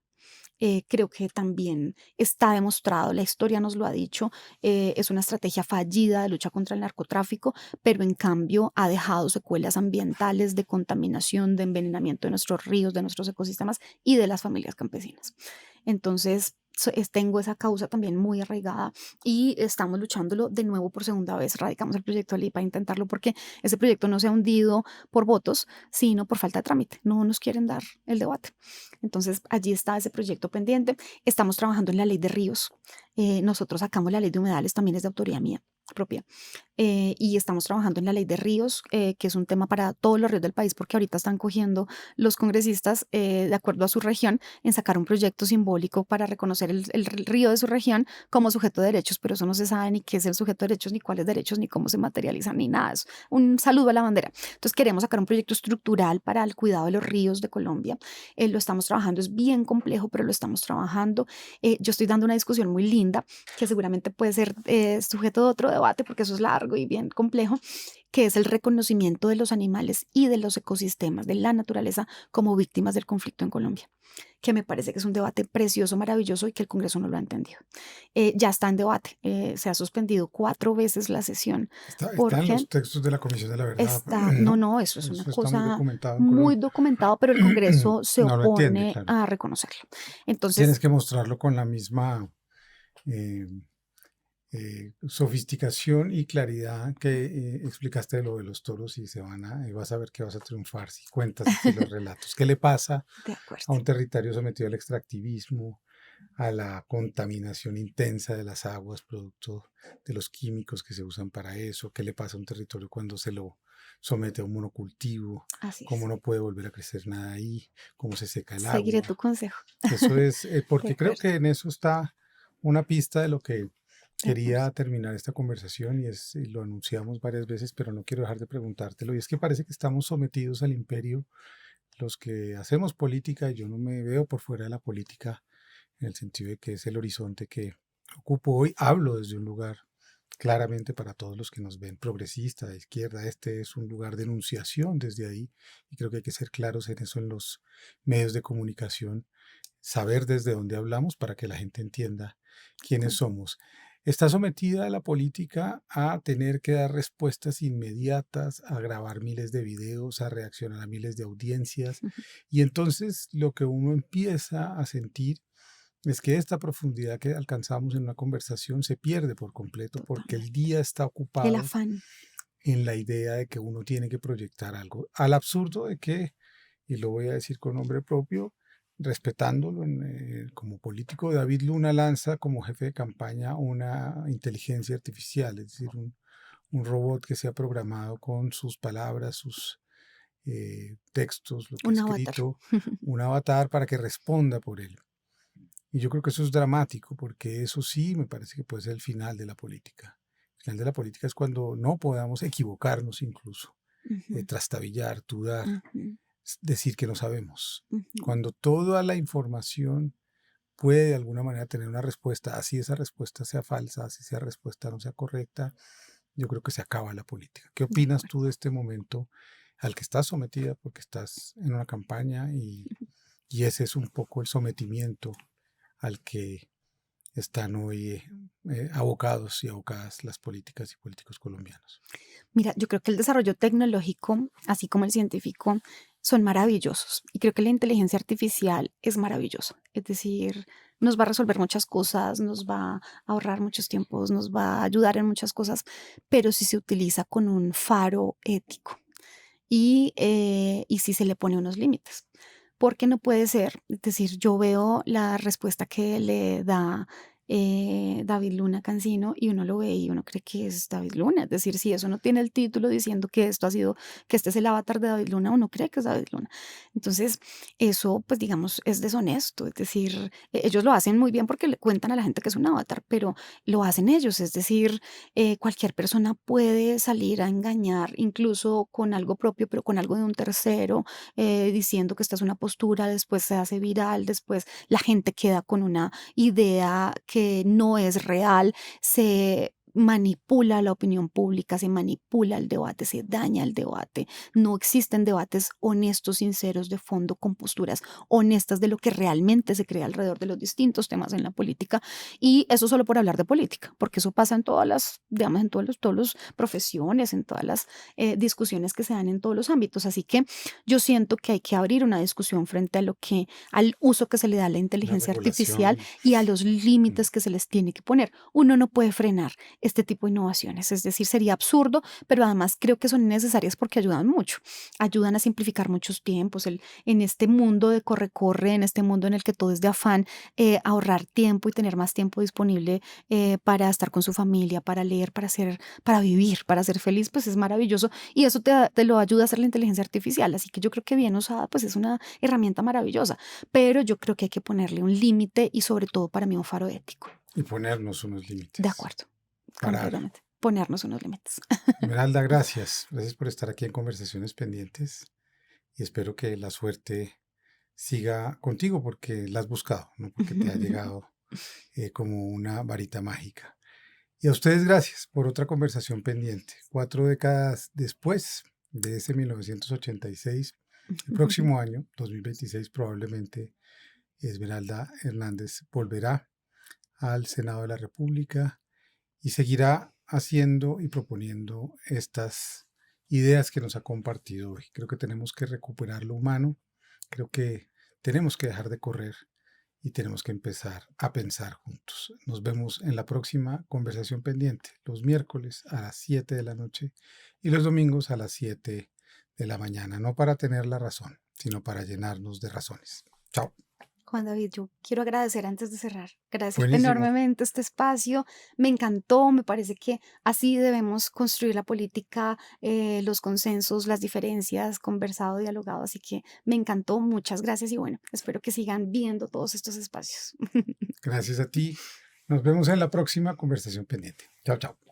Creo que también está demostrado, la historia nos lo ha dicho, es una estrategia fallida de lucha contra el narcotráfico, pero en cambio ha dejado secuelas ambientales de contaminación, de envenenamiento de nuestros ríos, de nuestros ecosistemas y de las familias campesinas. Entonces, tengo esa causa también muy arraigada y estamos luchándolo de nuevo por segunda vez. Radicamos el proyecto de ley para intentarlo porque ese proyecto no se ha hundido por votos, sino por falta de trámite. No nos quieren dar el debate. Entonces, allí está ese proyecto pendiente. Estamos trabajando en la ley de ríos. Nosotros sacamos la ley de humedales, también es de autoría mía propia. Y estamos trabajando en la ley de ríos, que es un tema para todos los ríos del país, porque ahorita están cogiendo los congresistas, de acuerdo a su región, en sacar un proyecto simbólico para reconocer el río de su región como sujeto de derechos, pero eso no se sabe ni qué es el sujeto de derechos, ni cuáles derechos, ni cómo se materializan, ni nada. Es un saludo a la bandera. Entonces queremos sacar un proyecto estructural para el cuidado de los ríos de Colombia. Lo estamos trabajando, es bien complejo, pero lo estamos trabajando. Yo estoy dando una discusión muy linda que seguramente puede ser sujeto de otro debate porque eso es largo y bien complejo, que es el reconocimiento de los animales y de los ecosistemas, de la naturaleza como víctimas del conflicto en Colombia, que me parece que es un debate precioso, maravilloso y que el Congreso no lo ha entendido. Ya está en debate, se ha suspendido 4 veces la sesión Está en porque los textos de la Comisión de la Verdad, no, ¿no? no, eso es una Eso está muy cosa documentado en muy Colombia. documentado, pero el Congreso se No lo entiende, opone claro. a reconocerlo. Tienes Entonces, que mostrarlo con la misma eh, sofisticación y claridad que explicaste de lo de los toros y vas a ver que vas a triunfar si cuentas así los relatos. ¿Qué le pasa de a acuerdo. un territorio sometido al extractivismo, a la contaminación intensa de las aguas, producto de los químicos que se usan para eso? ¿Qué le pasa a un territorio cuando se lo somete a un monocultivo? Así ¿Cómo es. no puede volver a crecer nada ahí? ¿Cómo se seca el Seguiré tu agua? consejo. Eso es, De porque creo acuerdo. que en eso está una pista de lo que quería Hermoso. terminar esta conversación y lo anunciamos varias veces, pero no quiero dejar de preguntártelo. Y es que parece que estamos sometidos al imperio los que hacemos política, y yo no me veo por fuera de la política en el sentido de que es el horizonte que ocupo hoy. Hablo desde un lugar claramente para todos los que nos ven progresista, de izquierda. Este es un lugar de enunciación desde ahí y creo que hay que ser claros en eso en los medios de comunicación, saber desde dónde hablamos para que la gente entienda quiénes somos. Está sometida a la política a tener que dar respuestas inmediatas, a grabar miles de videos, a reaccionar a miles de audiencias. Y entonces lo que uno empieza a sentir es que esta profundidad que alcanzamos en una conversación se pierde por completo porque el Totalmente. día está El ocupado afán. en la idea de que uno tiene que proyectar algo, al absurdo de que, y lo voy a decir con nombre propio, respetándolo como político, David Luna lanza como jefe de campaña una inteligencia artificial, es decir, un robot que se ha programado con sus palabras, sus textos, lo que ha Un avatar. escrito, un avatar para que responda por él. Y yo creo que eso es dramático porque eso sí me parece que puede ser el final de la política. El final de la política es cuando no podamos equivocarnos incluso, Ujú, trastabillar, dudar, ujú, decir que no sabemos. ujú. Cuando toda la información puede de alguna manera tener una respuesta, así esa respuesta sea falsa, así esa respuesta no sea correcta, yo creo que se acaba la política. ¿Qué De opinas tú acuerdo. de este momento al que estás sometida porque estás en una campaña y ese es un poco el sometimiento al que están hoy abocados y abocadas las políticas y políticos colombianos? Mira, yo creo que el desarrollo tecnológico, así como el científico, son maravillosos. Y creo que la inteligencia artificial es maravillosa. Es decir, nos va a resolver muchas cosas, nos va a ahorrar muchos tiempos, nos va a ayudar en muchas cosas, pero si se utiliza con un faro ético y si se le pone unos límites. Porque no puede ser, es decir, yo veo la respuesta que le da David Luna Cancino y uno lo ve y uno cree que es David Luna, es decir, si eso no tiene el título diciendo que esto ha sido, que este es el avatar de David Luna, uno cree que es David Luna. Entonces, eso, pues digamos, es deshonesto, es decir, ellos lo hacen muy bien porque le cuentan a la gente que es un avatar, pero lo hacen ellos, es decir, cualquier persona puede salir a engañar, incluso con algo propio, pero con algo de un tercero, diciendo que esta es una postura, después se hace viral, después la gente queda con una idea que no es real, se manipula la opinión pública, se manipula el debate, se daña el debate. No existen debates honestos, sinceros, de fondo, con posturas honestas de lo que realmente se cree alrededor de los distintos temas en la política. Y eso solo por hablar de política, porque eso pasa en todas las, digamos, en todos los profesiones, en todas las discusiones que se dan en todos los ámbitos. Así que yo siento que hay que abrir una discusión frente a lo que, al uso que se le da a la La inteligencia artificial regulación. y a los Mm. límites que se les tiene que poner. Uno no puede frenar este tipo de innovaciones, es decir, sería absurdo, pero además creo que son necesarias porque ayudan mucho, ayudan a simplificar muchos tiempos, en este mundo de corre-corre, en este mundo en el que todo es de afán, ahorrar tiempo y tener más tiempo disponible para estar con su familia, para leer, para hacer, para vivir, para ser feliz, pues es maravilloso y eso te lo ayuda a hacer la inteligencia artificial. Así que yo creo que bien usada, pues es una herramienta maravillosa, pero yo creo que hay que ponerle un límite y sobre todo para mí un faro ético. Y ponernos unos De límites. acuerdo, Parar. completamente. Ponernos unos límites. Esmeralda, gracias. Gracias por estar aquí en Conversaciones Pendientes y espero que la suerte siga contigo porque la has buscado, no porque te ha llegado como una varita mágica. Y a ustedes gracias por otra conversación pendiente. 4 décadas después de ese 1986, el próximo año, 2026, probablemente Esmeralda Hernández volverá al Senado de la República y seguirá haciendo y proponiendo estas ideas que nos ha compartido hoy. Creo que tenemos que recuperar lo humano, creo que tenemos que dejar de correr y tenemos que empezar a pensar juntos. Nos vemos en la próxima conversación pendiente, los miércoles a las 7 de la noche y los domingos a las 7 de la mañana, no para tener la razón, sino para llenarnos de razones. Chao. Juan David, yo quiero agradecer antes de cerrar, agradecerte Buenísimo. enormemente este espacio, me encantó, me parece que así debemos construir la política, los consensos, las diferencias, conversado, dialogado, así que me encantó, muchas gracias y bueno, espero que sigan viendo todos estos espacios. Gracias a ti. Nos vemos en la próxima conversación pendiente. Chao, chao.